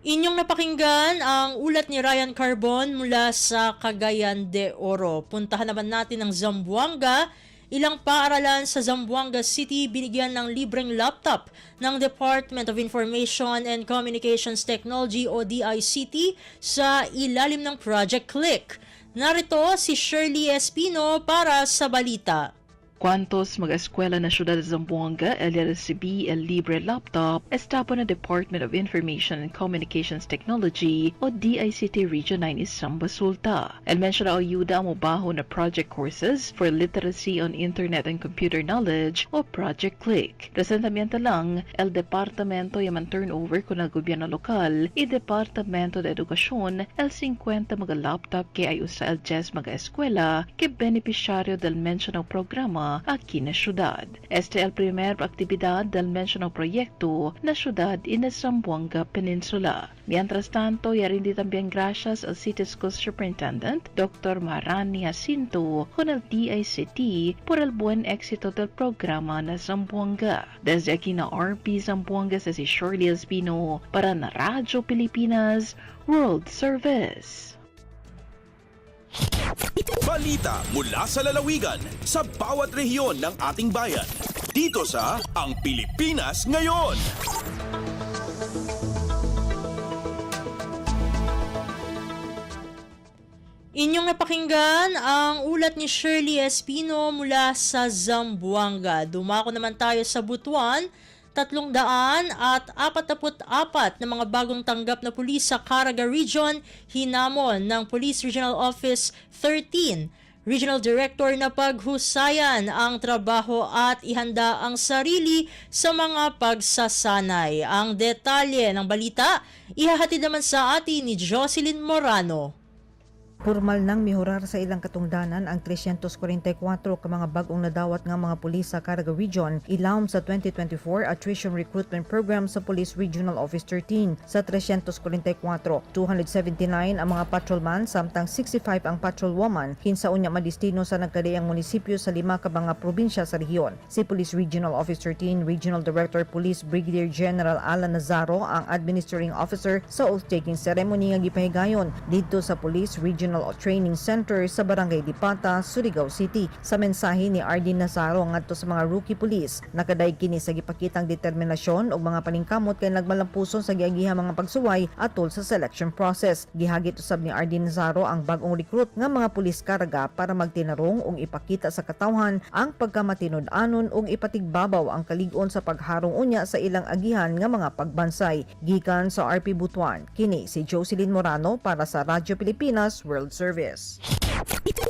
Inyong napakinggan ang ulat ni Ryan Carbon mula sa Cagayan de Oro. Puntahan naman natin ang Zamboanga. Ilang paaralan sa Zamboanga City binigyan ng libreng laptop ng Department of Information and Communications Technology o DICT sa ilalim ng Project Click. Narito si Shirley Espino para sa balita. Cuantos mag-eskwela na syudad sa Zamboanga el recibi el libre laptop estabo na Department of Information and Communications Technology o DICT Region 9 Isang Basulta. El mensyona ayuda mo baho na project courses for literacy on internet and computer knowledge o Project Click. Resentamiento lang el departamento yaman turnover kun al gobyerno lokal i Departamento de Edukasyon el 50 mga laptop kay ayo sa el 10 mga eskwela ke beneficiaryo del mensyonang programa aquí na syudad. Este el primer aktibidad del mencionado proyecto na syudad in Zamboanga Peninsula. Mientras tanto, yarin también gracias al City School Superintendent Dr. Marani Jacinto con el DICT por el buen éxito del programa na Zamboanga. Desde aquí na RP Zamboanga sa si Shirley Espino para na Radyo Pilipinas World Service. Balita mula sa lalawigan sa bawat rehiyon ng ating bayan. Dito sa Ang Pilipinas Ngayon. Inyong napakinggan ang ulat ni Shirley Espino mula sa Zamboanga. Dumako naman tayo sa Butuan. 344 na mga bagong tanggap na pulis sa Caraga Region, hinamon ng Police Regional Office 13. Regional Director na paghusayan ang trabaho at ihanda ang sarili sa mga pagsasanay. Ang detalye ng balita, ihahatid naman sa atin ni Jocelyn Morano. Formal nang mihurar sa ilang katungdanan ang 344 ka mga bagong nadawat nga mga pulis sa Caraga Region ilawom sa 2024 Attrition Recruitment Program sa Police Regional Office 13. Sa 344, 279 ang mga patrolman samtang 65 ang patrolwoman kinsaon nya madistino sa nagkadayang munisipyo sa 5 ka mga probinsya sa rehiyon. Si Police Regional Office 13 Regional Director Police Brigadier General Alan Nazaro ang administering officer sa oath-taking ceremony nga gipahigayon dito sa Police Regional Training Center sa Barangay Dipata, Surigao City. Sa mensahe ni RD Nazaro ngadto sa mga rookie police, nakadaig kini sa gipakitang determinasyon ug mga paningkamot kay nagmalampuson sa giagihang mga pagsuway atol sa selection process. Gihagit usab ni RD Nazaro ang bagong recruit nga mga pulis Caraga para magtinarong ug ipakita sa katawhan ang pagkamatinud-anon ug ipatigbabaw ang kalig-on sa pagharong unya sa ilang agihan nga mga pagbansay. Gikan sa RP Butuan, kini si Jocelyn Morano para sa Radyo Pilipinas World Service.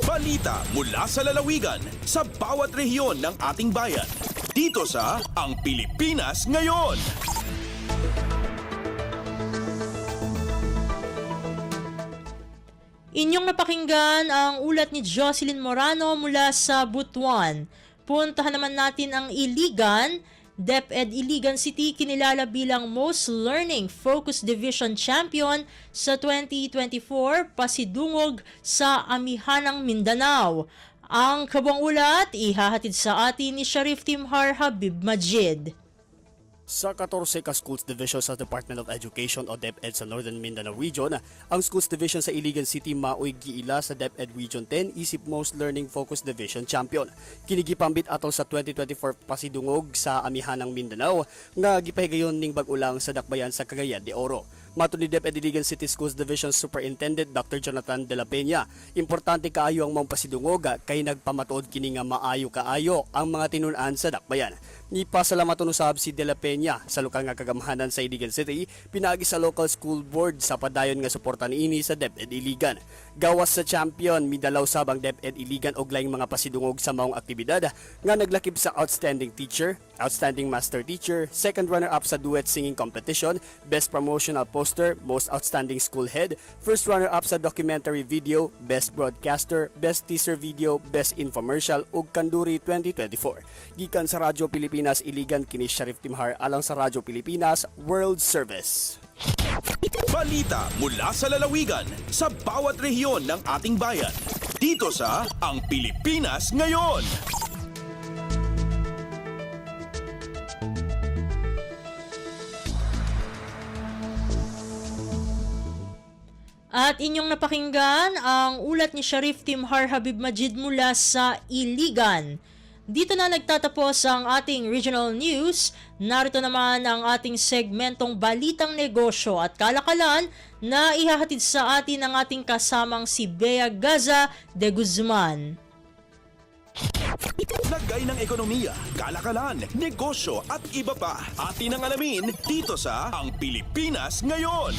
Balita mula sa lalawigan sa bawat rehiyon ng ating bayan. Dito sa Ang Pilipinas Ngayon. Inyong napakinggan ang ulat ni Jocelyn Morano mula sa Butuan. Puntahan naman natin ang Iligan. DepEd Iligan City kinilala bilang Most Learning Focus Division Champion sa 2024 pasidungog sa Amihanang Mindanao. Ang kabuang ulat ihahatid sa atin ni Sharif Timhar Habib Majid. Sa 14 ka Schools Division sa Department of Education o DepEd sa Northern Mindanao Region, ang Schools Division sa Iligan City maoy giila sa DepEd Region 10 isip Most Learning Focus Division Champion. Kinigipambit atol sa 2024 pasidungog sa Amihanang Mindanao nga gipahigayon ning bag-ulang sa dakbayan sa Cagayan de Oro. Matud ni DepEd Iligan City Schools Division Superintendent Dr. Jonathan De La Peña, importante kaayo ang mong pasidungog kay nagpamatuod kini nga maayo kaayo ang mga tinun-an sa dakbayan. Ipasalamat usab si De La Peña sa lokal nga kagamhanan sa Iligan City, pinaagi sa local school board sa padayon nga suporta niini sa DepEd Iligan. Gawas sa champion, midalaw sab ang DepEd Iligan og laing mga pasidungog sa maong aktibidad nga naglakip sa outstanding teacher, outstanding master teacher, second runner-up sa duet singing competition, best promotional poster, most outstanding school head, first runner-up sa documentary video, best broadcaster, best teaser video, best infomercial ug Kanduri 2024. Gikan sa Radyo Pilipinas Iligan kini Sharif Timhar alang sa Radyo Pilipinas World Service. Balita mula sa lalawigan sa bawat rehiyon ng ating bayan. Dito sa Ang Pilipinas Ngayon. At inyong napakinggan ang ulat ni Sharif Timhar Habib Majid mula sa Iligan. Dito na nagtatapos ang ating regional news. Narito naman ang ating segmentong Balitang Negosyo at Kalakalan na ihahatid sa atin ng ating kasamang si Bea Gaza de Guzman. Lagay ng ekonomiya, kalakalan, negosyo at iba pa. Atin ang alamin dito sa Ang Pilipinas Ngayon.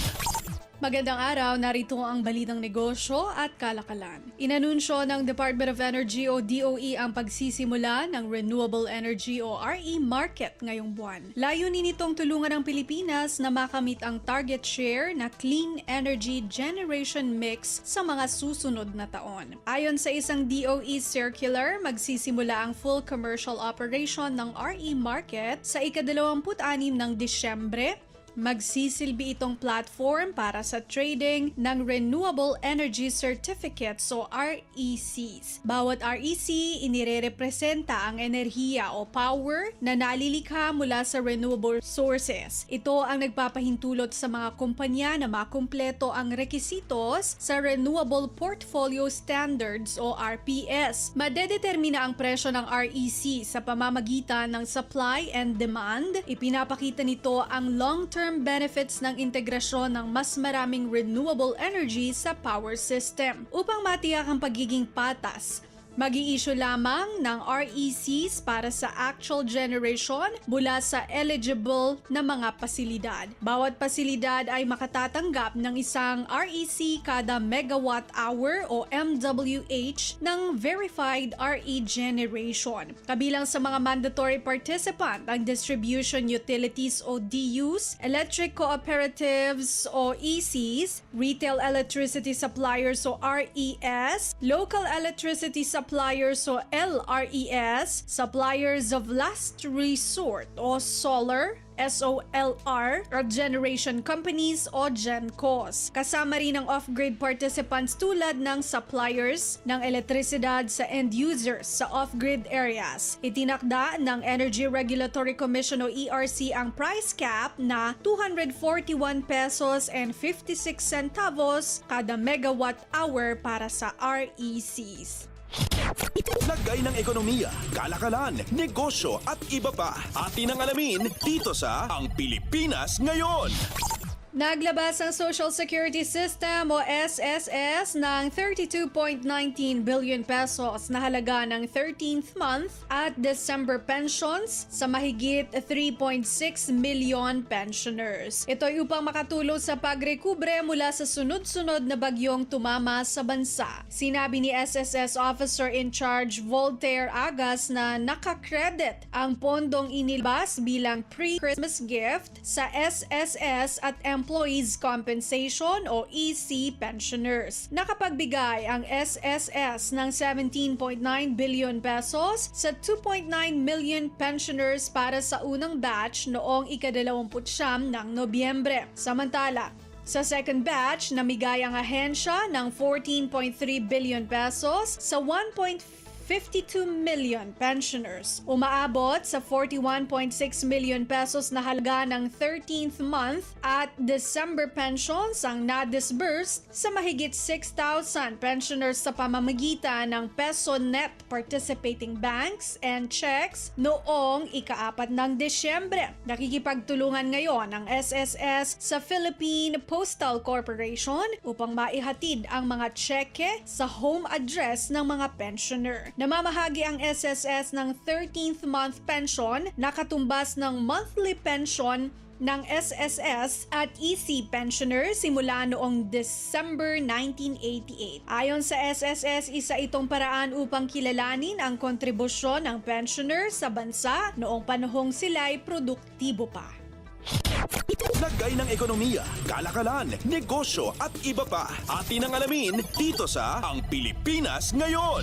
Magandang araw, narito ang balitang negosyo at kalakalan. Inanunsyo ng Department of Energy o DOE ang pagsisimula ng Renewable Energy o RE market ngayong buwan. Layunin nitong tulungan ang Pilipinas na makamit ang target share na clean energy generation mix sa mga susunod na taon. Ayon sa isang DOE circular, magsisimula ang full commercial operation ng RE market sa ika-26 ng Disyembre. Magsisilbi itong platform para sa trading ng Renewable Energy Certificates o RECs. Bawat REC inirerepresenta ang enerhiya o power na nalilikha mula sa renewable sources. Ito ang nagpapahintulot sa mga kumpanya na makumpleto ang rekisitos sa Renewable Portfolio Standards o RPS. Madedetermina ang presyo ng REC sa pamamagitan ng supply and demand. Ipinapakita nito ang long-term benefits ng integrasyon ng mas maraming renewable energy sa power system. Upang matiyak ang pagiging patas, mag-i-issue lamang ng RECs para sa actual generation mula sa eligible na mga pasilidad. Bawat pasilidad ay makatatanggap ng isang REC kada megawatt hour o MWH ng verified RE generation. Kabilang sa mga mandatory participant ang distribution utilities o DUs, electric cooperatives o ECs, retail electricity suppliers o RES, local electricity suppliers o LRES, suppliers of last resort o solar, SOLR, or generation companies o GenCos. Kasama rin ang off-grid participants tulad ng suppliers ng elektrisidad sa end users sa off-grid areas. Itinakda ng Energy Regulatory Commission o ERC ang price cap na 241 pesos and 56 centavos kada megawatt hour para sa RECs. Lagay ng ekonomiya, kalakalan, negosyo at iba pa. Atin ang alamin dito sa Ang Pilipinas Ngayon. Naglabas ang Social Security System o SSS ng 32.19 billion pesos na halaga ng 13th month at December pensions sa mahigit 3.6 million pensioners. Ito ay upang makatulong sa pagrekubre mula sa sunod-sunod na bagyong tumama sa bansa. Sinabi ni SSS Officer in Charge Voltaire Agas na nakakredit ang pondong inilabas bilang pre-Christmas gift sa SSS at Employees Compensation o EC pensioners. Nakapagbigay ang SSS ng 17.9 billion pesos sa 2.9 million pensioners para sa unang batch noong ika-29 ng Nobyembre. Samantala, sa second batch, namigay ang ahensya ng 14.3 billion pesos sa 1.52 million pensioners. Umaabot sa 41.6 million pesos na halaga ng 13th month at December pensions ang na-disbursed sa mahigit 6,000 pensioners sa pamamagitan ng Peso Net Participating Banks and Checks noong ika-4 ng Desyembre. Nakikipagtulungan ngayon ang SSS sa Philippine Postal Corporation upang maihatid ang mga tseke sa home address ng mga pensioner. Namamahagi ang SSS ng 13th month pension na katumbas ng monthly pension ng SSS at EC pensioners simula noong December 1988. Ayon sa SSS, isa itong paraan upang kilalanin ang kontribusyon ng pensioner sa bansa noong panahong sila'y produktibo pa. Lagay ng ekonomiya, kalakalan, negosyo at iba pa. Atin ang alamin dito sa Ang Pilipinas Ngayon.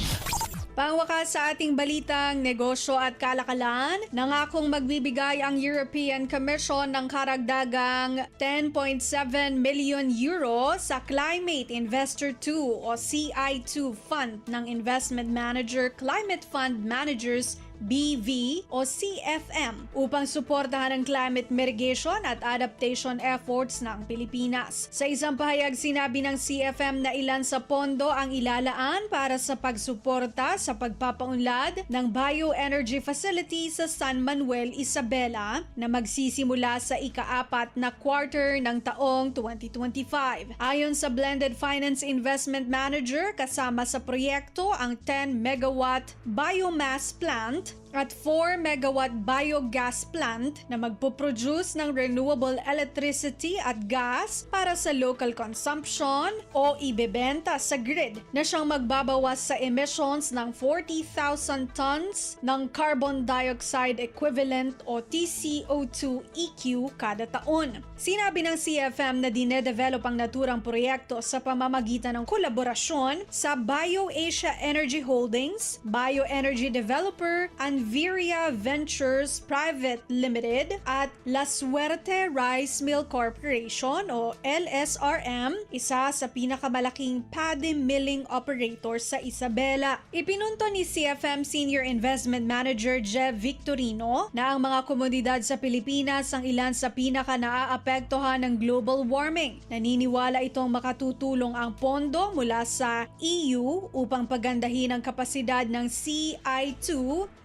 Pangwakas sa ating balitang negosyo at kalakalan, nangakong magbibigay ang European Commission ng karagdagang 10.7 million euro sa Climate Investor 2 o CI2 Fund ng Investment Manager Climate Fund Managers BV o CFM upang suportahan ang climate mitigation at adaptation efforts ng Pilipinas. Sa isang pahayag, sinabi ng CFM na ilan sa pondo ang ilalaan para sa pagsuporta sa pagpapaunlad ng bioenergy facility sa San Manuel, Isabela na magsisimula sa ika-4 na quarter ng taong 2025. Ayon sa Blended Finance Investment Manager, kasama sa proyekto ang 10 megawatt biomass plant at 4 megawatt biogas plant na magpuproduce ng renewable electricity at gas para sa local consumption o ibebenta sa grid na siyang magbabawas sa emissions ng 40,000 tons ng carbon dioxide equivalent o TCO2 EQ kada taon. Sinabi ng CFM na dinedevelop ang naturang proyekto sa pamamagitan ng kolaborasyon sa BioAsia Energy Holdings, Bioenergy Developer, Anviria Ventures Private Limited at La Suerte Rice Mill Corporation o LSRM, isa sa pinakamalaking paddy milling operator sa Isabela. Ipinunto ni CFM Senior Investment Manager Jeff Victorino na ang mga komunidad sa Pilipinas ang ilan sa pinaka-naaapektuhan ng global warming. Naniniwala itong makatutulong ang pondo mula sa EU upang pagandahin ang kapasidad ng CI2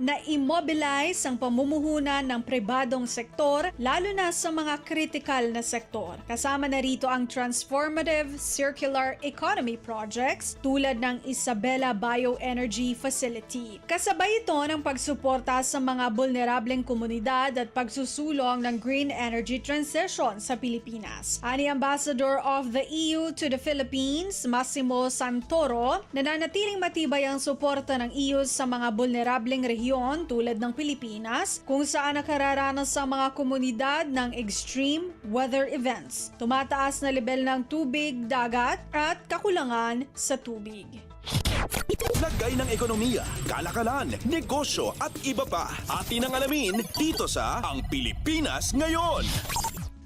na immobilize ang pamumuhunan ng pribadong sektor lalo na sa mga critical na sektor. Kasama na rito ang transformative circular economy projects tulad ng Isabela Bioenergy Facility. Kasabay ito ng pagsuporta sa mga vulnerableng komunidad at pagsusulong ng green energy transition sa Pilipinas. Ani Ambassador of the EU to the Philippines, Massimo Santoro, nananatiling matibay ang suporta ng EU sa mga vulnerableng rehiyon tulad ng Pilipinas kung saan nakararanas sa mga komunidad ng extreme weather events, tumataas na level ng tubig, dagat at kakulangan sa tubig. Lagay ng ekonomiya, kalakalan, negosyo at iba pa. Atin ang alamin dito sa Ang Pilipinas Ngayon.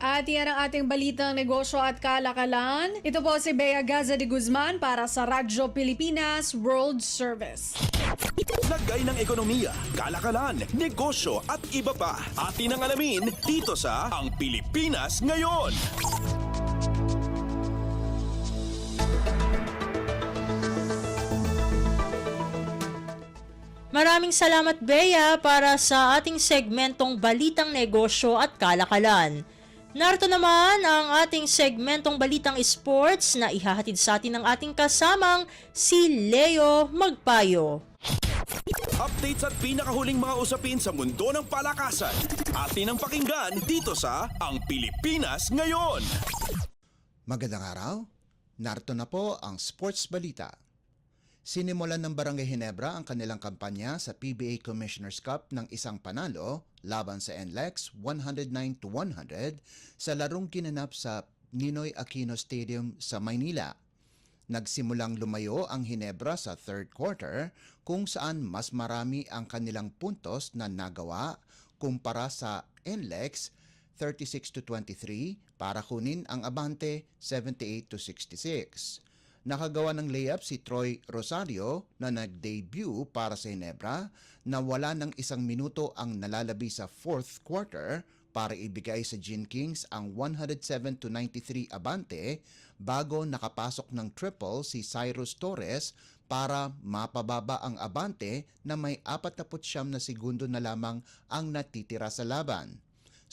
At yan ang ating balitang negosyo at kalakalan. Ito po si Bea Gaza de Guzman para sa Radyo Pilipinas World Service. Lagay ng ekonomiya, kalakalan, negosyo at iba pa. Atin ang alamin dito sa Ang Pilipinas Ngayon. Maraming salamat, Bea, para sa ating segmentong Balitang Negosyo at Kalakalan. Narito naman ang ating segmentong Balitang Sports na ihahatid sa atin ng ating kasamang si Leo Magpayo. Updates at pinakahuling mga usapin sa mundo ng palakasan. Atin ang pakinggan dito sa Ang Pilipinas Ngayon. Magandang araw. Narito na po ang Sports Balita. Sinimulan ng Barangay Ginebra ang kanilang kampanya sa PBA Commissioner's Cup ng isang panalo laban sa NLEX 109-100 sa larong ginanap sa Ninoy Aquino Stadium sa Maynila. Nagsimulang lumayo ang Ginebra sa third quarter kung saan mas marami ang kanilang puntos na nagawa kumpara sa NLEX 36-23 para kunin ang abante 78-66. Nakagawa ng layup si Troy Rosario na nag-debut para sa Ginebra na wala ng 1 minuto ang nalalabi sa fourth quarter para ibigay sa Gin Kings ang 107-93 abante bago nakapasok ng triple si Cyrus Torres para mapababa ang abante na may 49 na segundo na lamang ang natitira sa laban.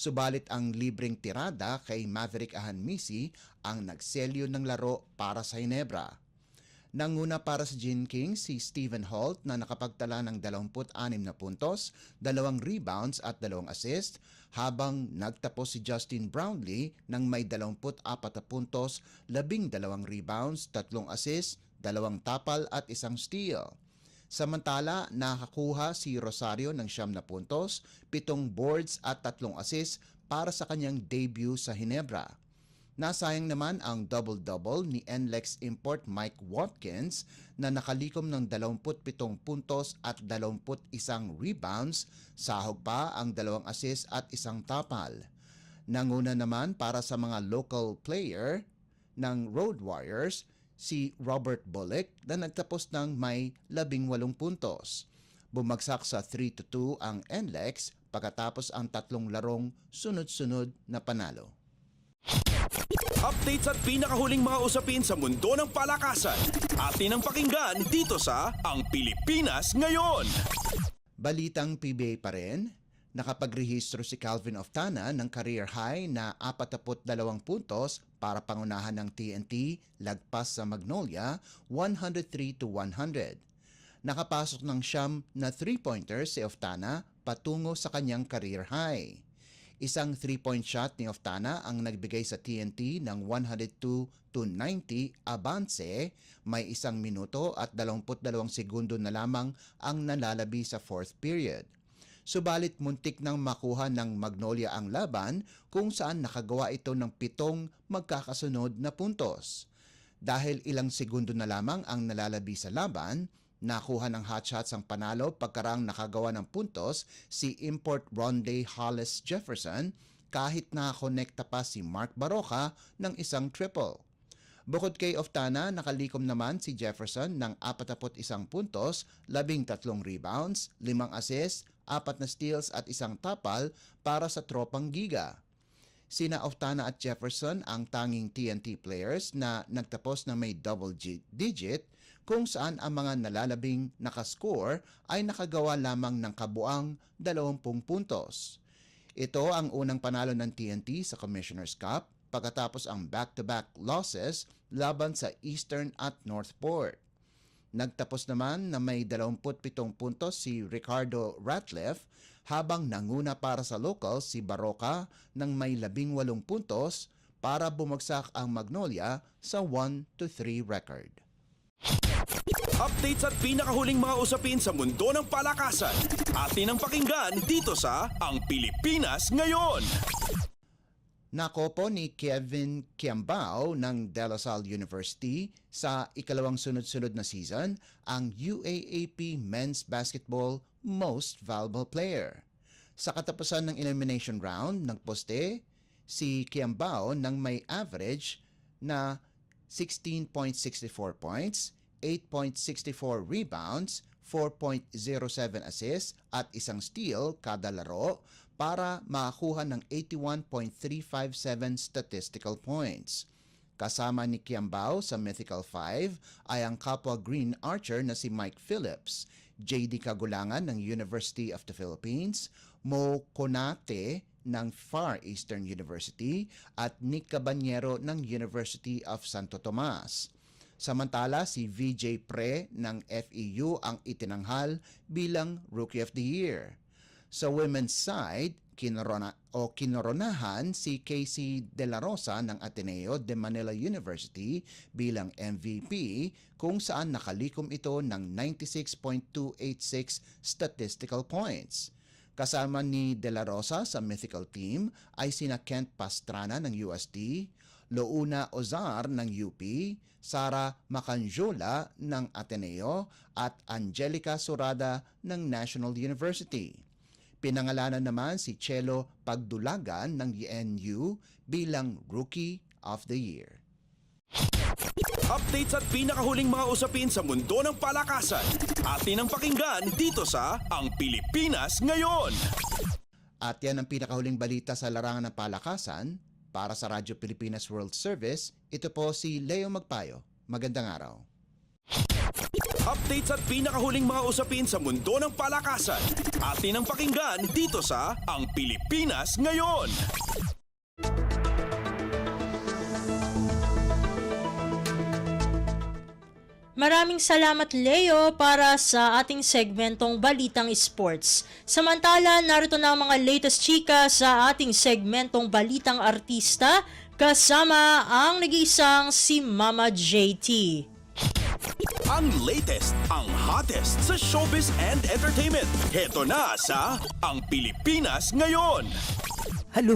Subalit ang libreng tirada kay Maverick Ahanmisi ang nagselyo ng laro para sa Ginebra. Nanguna para sa Gin Kings si Stephen Holt na nakapagtala ng 26 na puntos, 2 rebounds at 2 assist, habang nagtapos si Justin Brownlee ng may 24 na puntos, 12 rebounds, 3 assist, 2 tapal at 1 steal. Samantala, nakakuha si Rosario ng 9 na puntos, 7 boards at 3 assists para sa kanyang debut sa Ginebra. Nasayang naman ang double-double ni NLEX import Mike Watkins na nakalikom ng 27 puntos at 21 rebounds, sahog pa ang 2 assists at 1 tapal. Nanguna naman para sa mga local player ng Road Warriors, si Robert Bullock na nagtapos ng may 18 puntos. Bumagsak sa 3-2 ang NLEX pagkatapos ang tatlong larong sunod-sunod na panalo. Updates at pinakahuling mga usapin sa mundo ng palakasan. Atin ang pakinggan dito sa Ang Pilipinas Ngayon. Balitang PBA pa rin, nakapagrehistro si Calvin Oftana ng career high na 42 puntos para pangunahan ng TNT lagpas sa Magnolia 103-100. Nakapasok ng siyam na 3-pointers si Oftana patungo sa kanyang career high. Isang 3-point shot ni Oftana ang nagbigay sa TNT ng 102-90 avanse, may 1 minuto at 22 segundo na lamang ang nalalabi sa 4th period. Subalit muntik nang makuha ng Magnolia ang laban kung saan nakagawa ito ng 7 magkakasunod na puntos. Dahil ilang segundo na lamang ang nalalabi sa laban, nakuha ng hotshots ang panalo pagkarang nakagawa ng puntos si import Ronde Hollis Jefferson kahit nakakonekta pa si Mark Baroka ng isang triple. Bukod kay Oftana, nakalikom naman si Jefferson ng 41 puntos, 13 rebounds, 5 assists, 4 na steals at 1 tapal para sa tropang giga. Sina Oftana at Jefferson ang tanging TNT players na nagtapos na may double digit kung saan ang mga nalalabing nakascore ay nakagawa lamang ng kabuang 20 puntos. Ito ang unang panalo ng TNT sa Commissioner's Cup pagkatapos ang back-to-back losses laban sa Eastern at Northport. Nagtapos naman na may 27 puntos si Ricardo Ratliff habang nanguna para sa locals si Baroka ng may 18 puntos para bumagsak ang Magnolia sa 1-3 record. Updates at pinakahuling mga usapin sa mundo ng palakasan. Atin ang pakinggan dito sa Ang Pilipinas Ngayon. Nakopo ni Kevin Kiambao ng De La Salle University sa ikalawang sunod-sunod na season ang UAAP Men's Basketball Most Valuable Player. Sa katapusan ng elimination round, nagposte si Kiambao ng may average na 16.64 points, 8.64 rebounds, 4.07 assists at 1 steal kada laro para makakuha ng 81.357 statistical points. Kasama ni Kiambao sa Mythical 5 ay ang kapwa Green Archer na si Mike Phillips, JD Kagulangan ng University of the Philippines, Mo Konate ng Far Eastern University at Nick Cabanyero ng University of Santo Tomas. Samantala, si VJ Pre ng FEU ang itinanghal bilang Rookie of the Year. Sa women's side, kinoronahan si Casey De La Rosa ng Ateneo de Manila University bilang MVP kung saan nakalikom ito ng 96.286 statistical points. Kasama ni De La Rosa sa mythical team ay sina Kent Pastrana ng UST, Louna Ozar ng UP, Sara Macanjola ng Ateneo at Angelica Surada ng National University. Pinangalanan naman si Chelo Pagdulagan ng UNU bilang Rookie of the Year. Updates at pinakahuling mga usapin sa mundo ng palakasan. Atin ang pakinggan dito sa Ang Pilipinas Ngayon. At yan ang pinakahuling balita sa larangan ng palakasan. Para sa Radyo Pilipinas World Service, ito po si Leo Magpayo. Magandang araw. Updates at pinakahuling mga usapin sa mundo ng palakasan. Atin ang pakinggan dito sa Ang Pilipinas Ngayon. Maraming salamat Leo para sa ating segmentong Balitang Sports. Samantala, narito na ang mga latest chika sa ating segmentong Balitang Artista kasama ang nag-iisang si Mama JT. Ang latest, ang hottest sa showbiz and entertainment. Heto na sa Ang Pilipinas Ngayon. Halo,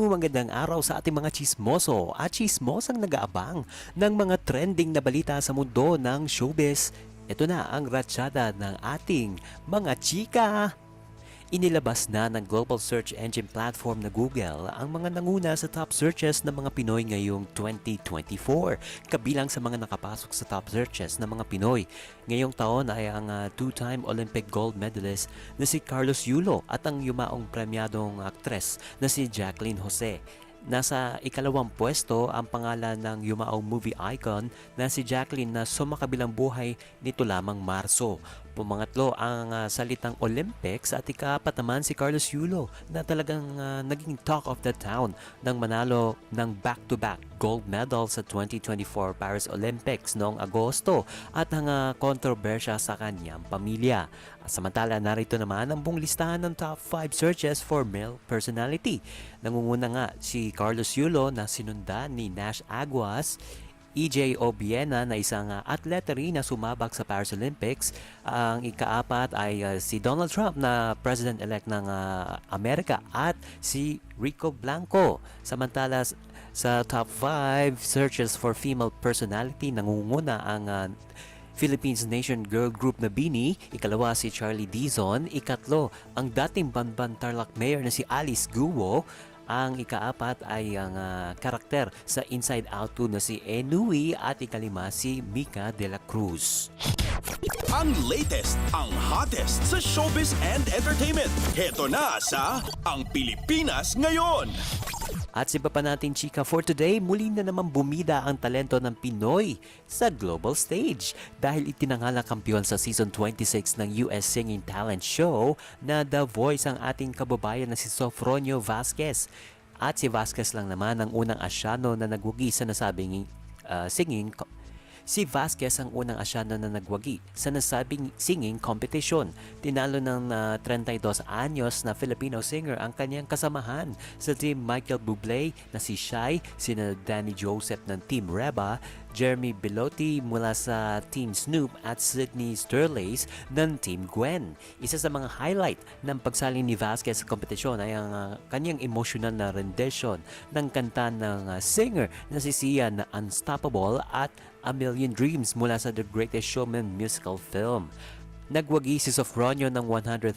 magandang araw sa ating mga chismoso at chismosang nag-aabang ng mga trending na balita sa mundo ng showbiz. Ito na ang ratsyada ng ating mga chika. Inilabas na ng global search engine platform na Google ang mga nanguna sa top searches ng mga Pinoy ngayong 2024. Kabilang sa mga nakapasok sa top searches ng mga Pinoy ngayong taon ay ang two-time Olympic gold medalist na si Carlos Yulo at ang yumaong premyadong aktres na si Jacqueline Jose. Nasa ikalawang pwesto ang pangalan ng yumaong movie icon na si Jacqueline na sumakabilang buhay nito lamang Marso. Pumangatlo ang salitang Olympics at ikaapat naman si Carlos Yulo na talagang naging talk of the town nang manalo ng back-to-back gold medal sa 2024 Paris Olympics noong Agosto at ang kontrobersya sa kanyang pamilya. Samantala, narito naman ang buong listahan ng top 5 searches for male personality. Nangunguna nga si Carlos Yulo na sinundan ni Nash Aguas, EJ Obiena na isang atleta rin na sumabak sa Paris Olympics. Ang ikaapat ay si Donald Trump na President-elect ng Amerika at si Rico Blanco. Samantala sa top 5 searches for female personality, nangunguna ang Philippines Nation girl group na BINI, ikalawa si Charlie Dizon, ikatlo ang dating Banban Tarlac Mayor na si Alice Guo, ang ikaapat ay ang karakter sa Inside Out 2 na si Enui at ikalima si Mika de la Cruz. Ang latest, ang hottest sa showbiz and entertainment. Heto na sa Ang Pilipinas Ngayon. At sa iba pa natin chika for today, muli na naman bumida ang talento ng Pinoy sa global stage dahil itinangal ang kampiyon sa season 26 ng US Singing Talent Show na The Voice ang ating kababayan na si Sofronio Vasquez. At si Vasquez lang naman ang unang Asyano na nagwagi sa nasabing singing. Si Vasquez ang unang Asyano na nagwagi sa nasabing singing competition. Tinalo ng 32 anyos na Filipino singer ang kanyang kasamahan sa Team Michael Bublé na si Shai, sina Danny Joseph ng Team Reba, Jeremy Belotti mula sa Team Snoop at Sydney Sterlace ng Team Gwen. Isa sa mga highlight ng pagsali ni Vasquez sa kompetisyon ay ang kanyang emotional na rendition ng kanta ng singer na si Sia na Unstoppable at A Million Dreams mula sa The Greatest Showman musical film. Nagwagi si Sofronio ng $100,000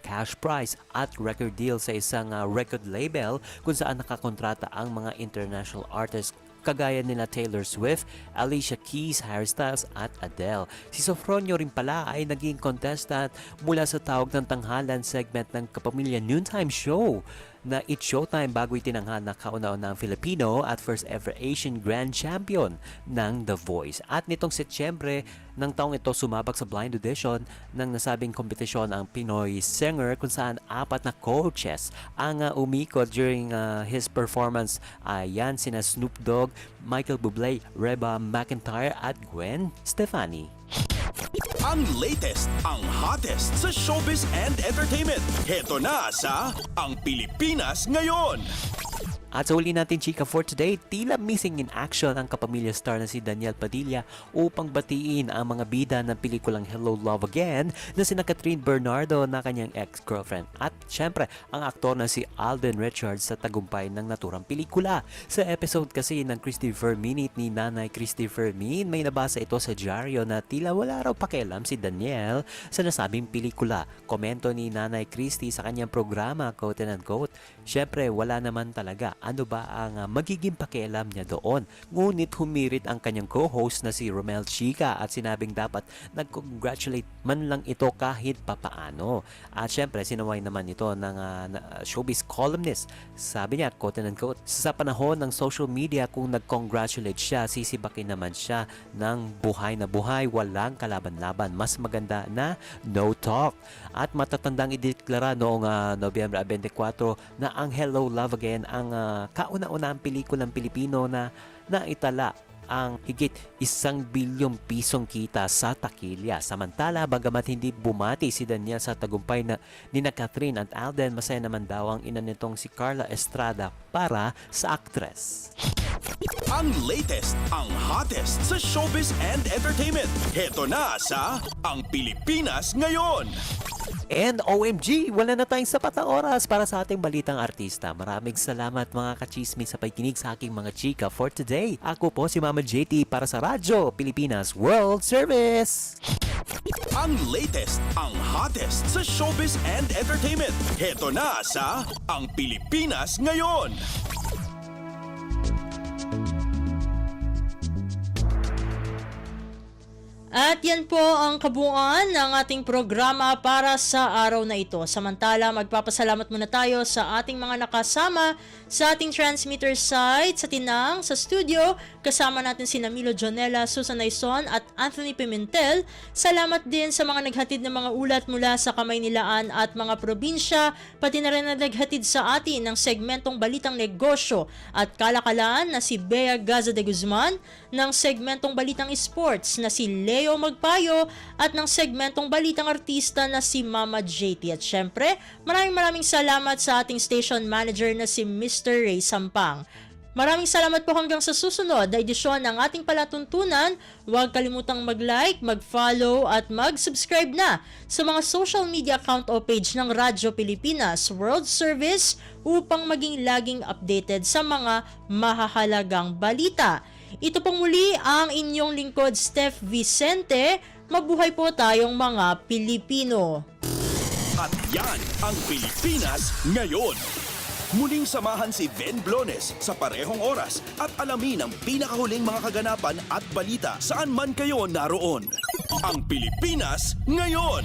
cash prize at record deal sa isang record label kung saan nakakontrata ang mga international artists kagaya nila Taylor Swift, Alicia Keys, Harry Styles at Adele. Si Sofronio rin pala ay naging contestant mula sa Tawag ng Tanghalan segment ng Kapamilya Noontime Show na It's Showtime bago itinanghal na kauna-unang Filipino at first ever Asian Grand Champion ng The Voice. At nitong Setyembre ng taong ito sumabak sa blind audition ng nasabing kompetisyon ang Pinoy singer kung saan 4 na coaches ang umikot during his performance. Yan sina Snoop Dogg, Michael Bublé, Reba McEntire at Gwen Stefani. Ang latest, ang hottest sa showbiz and entertainment. Heto na sa Ang Pilipinas Ngayon. At sa huli natin chika for today, tila missing in action ang kapamilya star na si Daniel Padilla upang batiin ang mga bida ng pelikulang Hello Love Again na sina Catherine Bernardo na kanyang ex-girlfriend at syempre ang aktor na si Alden Richards sa tagumpay ng naturang pelikula. Sa episode kasi ng Christopher Minute ni Nanay Christopher Min, may nabasa ito sa dyaryo na tila wala raw pakialam si Daniel sa nasabing pelikula. Komento ni Nanay Christy sa kanyang programa, quote and unquote, syempre wala naman talaga. Ano ba ang magiging pakialam niya doon? Ngunit humirit ang kanyang co-host na si Romel Chica at sinabing dapat nag-congratulate man lang ito kahit papaano. At syempre, sinaway naman ito ng showbiz columnist. Sabi niya, quote and unquote, sa panahon ng social media kung nag-congratulate siya, sisibakin naman siya ng buhay na buhay, walang kalaban-laban. Mas maganda na no talk. At matatandang ideklara noong Nobyembre 24 na ang Hello Love Again ang kauna-unahang pelikulang Pilipino na naitala ang higit 1 bilyong pisong kita sa takilya. Samantala, bagamat hindi bumati si Daniel sa tagumpay na nina Catherine at Alden, masaya naman daw ang ina nitong si Carla Estrada para sa aktres. Ang latest, ang hottest sa showbiz and entertainment. Heto na sa Ang Pilipinas Ngayon. And OMG, wala na tayong sapat na oras para sa ating balitang artista. Maraming salamat mga kachismis sa pakikinig sa aking mga chika for today. Ako po si Mama JT para sa Radyo Pilipinas World Service. Ang latest, ang hottest sa showbiz and entertainment. Heto na sa Ang Pilipinas Ngayon. At yan po ang kabuuan ng ating programa para sa araw na ito. Samantala, magpapasalamat muna tayo sa ating mga nakasama sa ating transmitter site sa Tinang, sa studio. Kasama natin si Milo Jonella, Susan Aison at Anthony Pimentel. Salamat din sa mga naghatid ng mga ulat mula sa Kamaynilaan at mga probinsya, pati na rin na naghatid sa atin ng segmentong Balitang Negosyo at Kalakalan na si Bea Gaza de Guzman, ng segmentong Balitang Sports na si Leo Magpayo at ng segmentong Balitang Artista na si Mama JT. At syempre, maraming salamat sa ating station manager na si Mr. Ray Sampang. Maraming salamat po hanggang sa susunod na edisyon ng ating palatuntunan. Huwag kalimutang mag-like, mag-follow at mag-subscribe na sa mga social media account o page ng Radyo Pilipinas World Service upang maging laging updated sa mga mahahalagang balita. Ito pong muli ang inyong lingkod, Steph Vicente. Mabuhay po tayong mga Pilipino. At yan ang Pilipinas Ngayon. Muling samahan si Ben Blones sa parehong oras at alamin ang pinakahuling mga kaganapan at balita saan man kayo naroon. Ang Pilipinas Ngayon.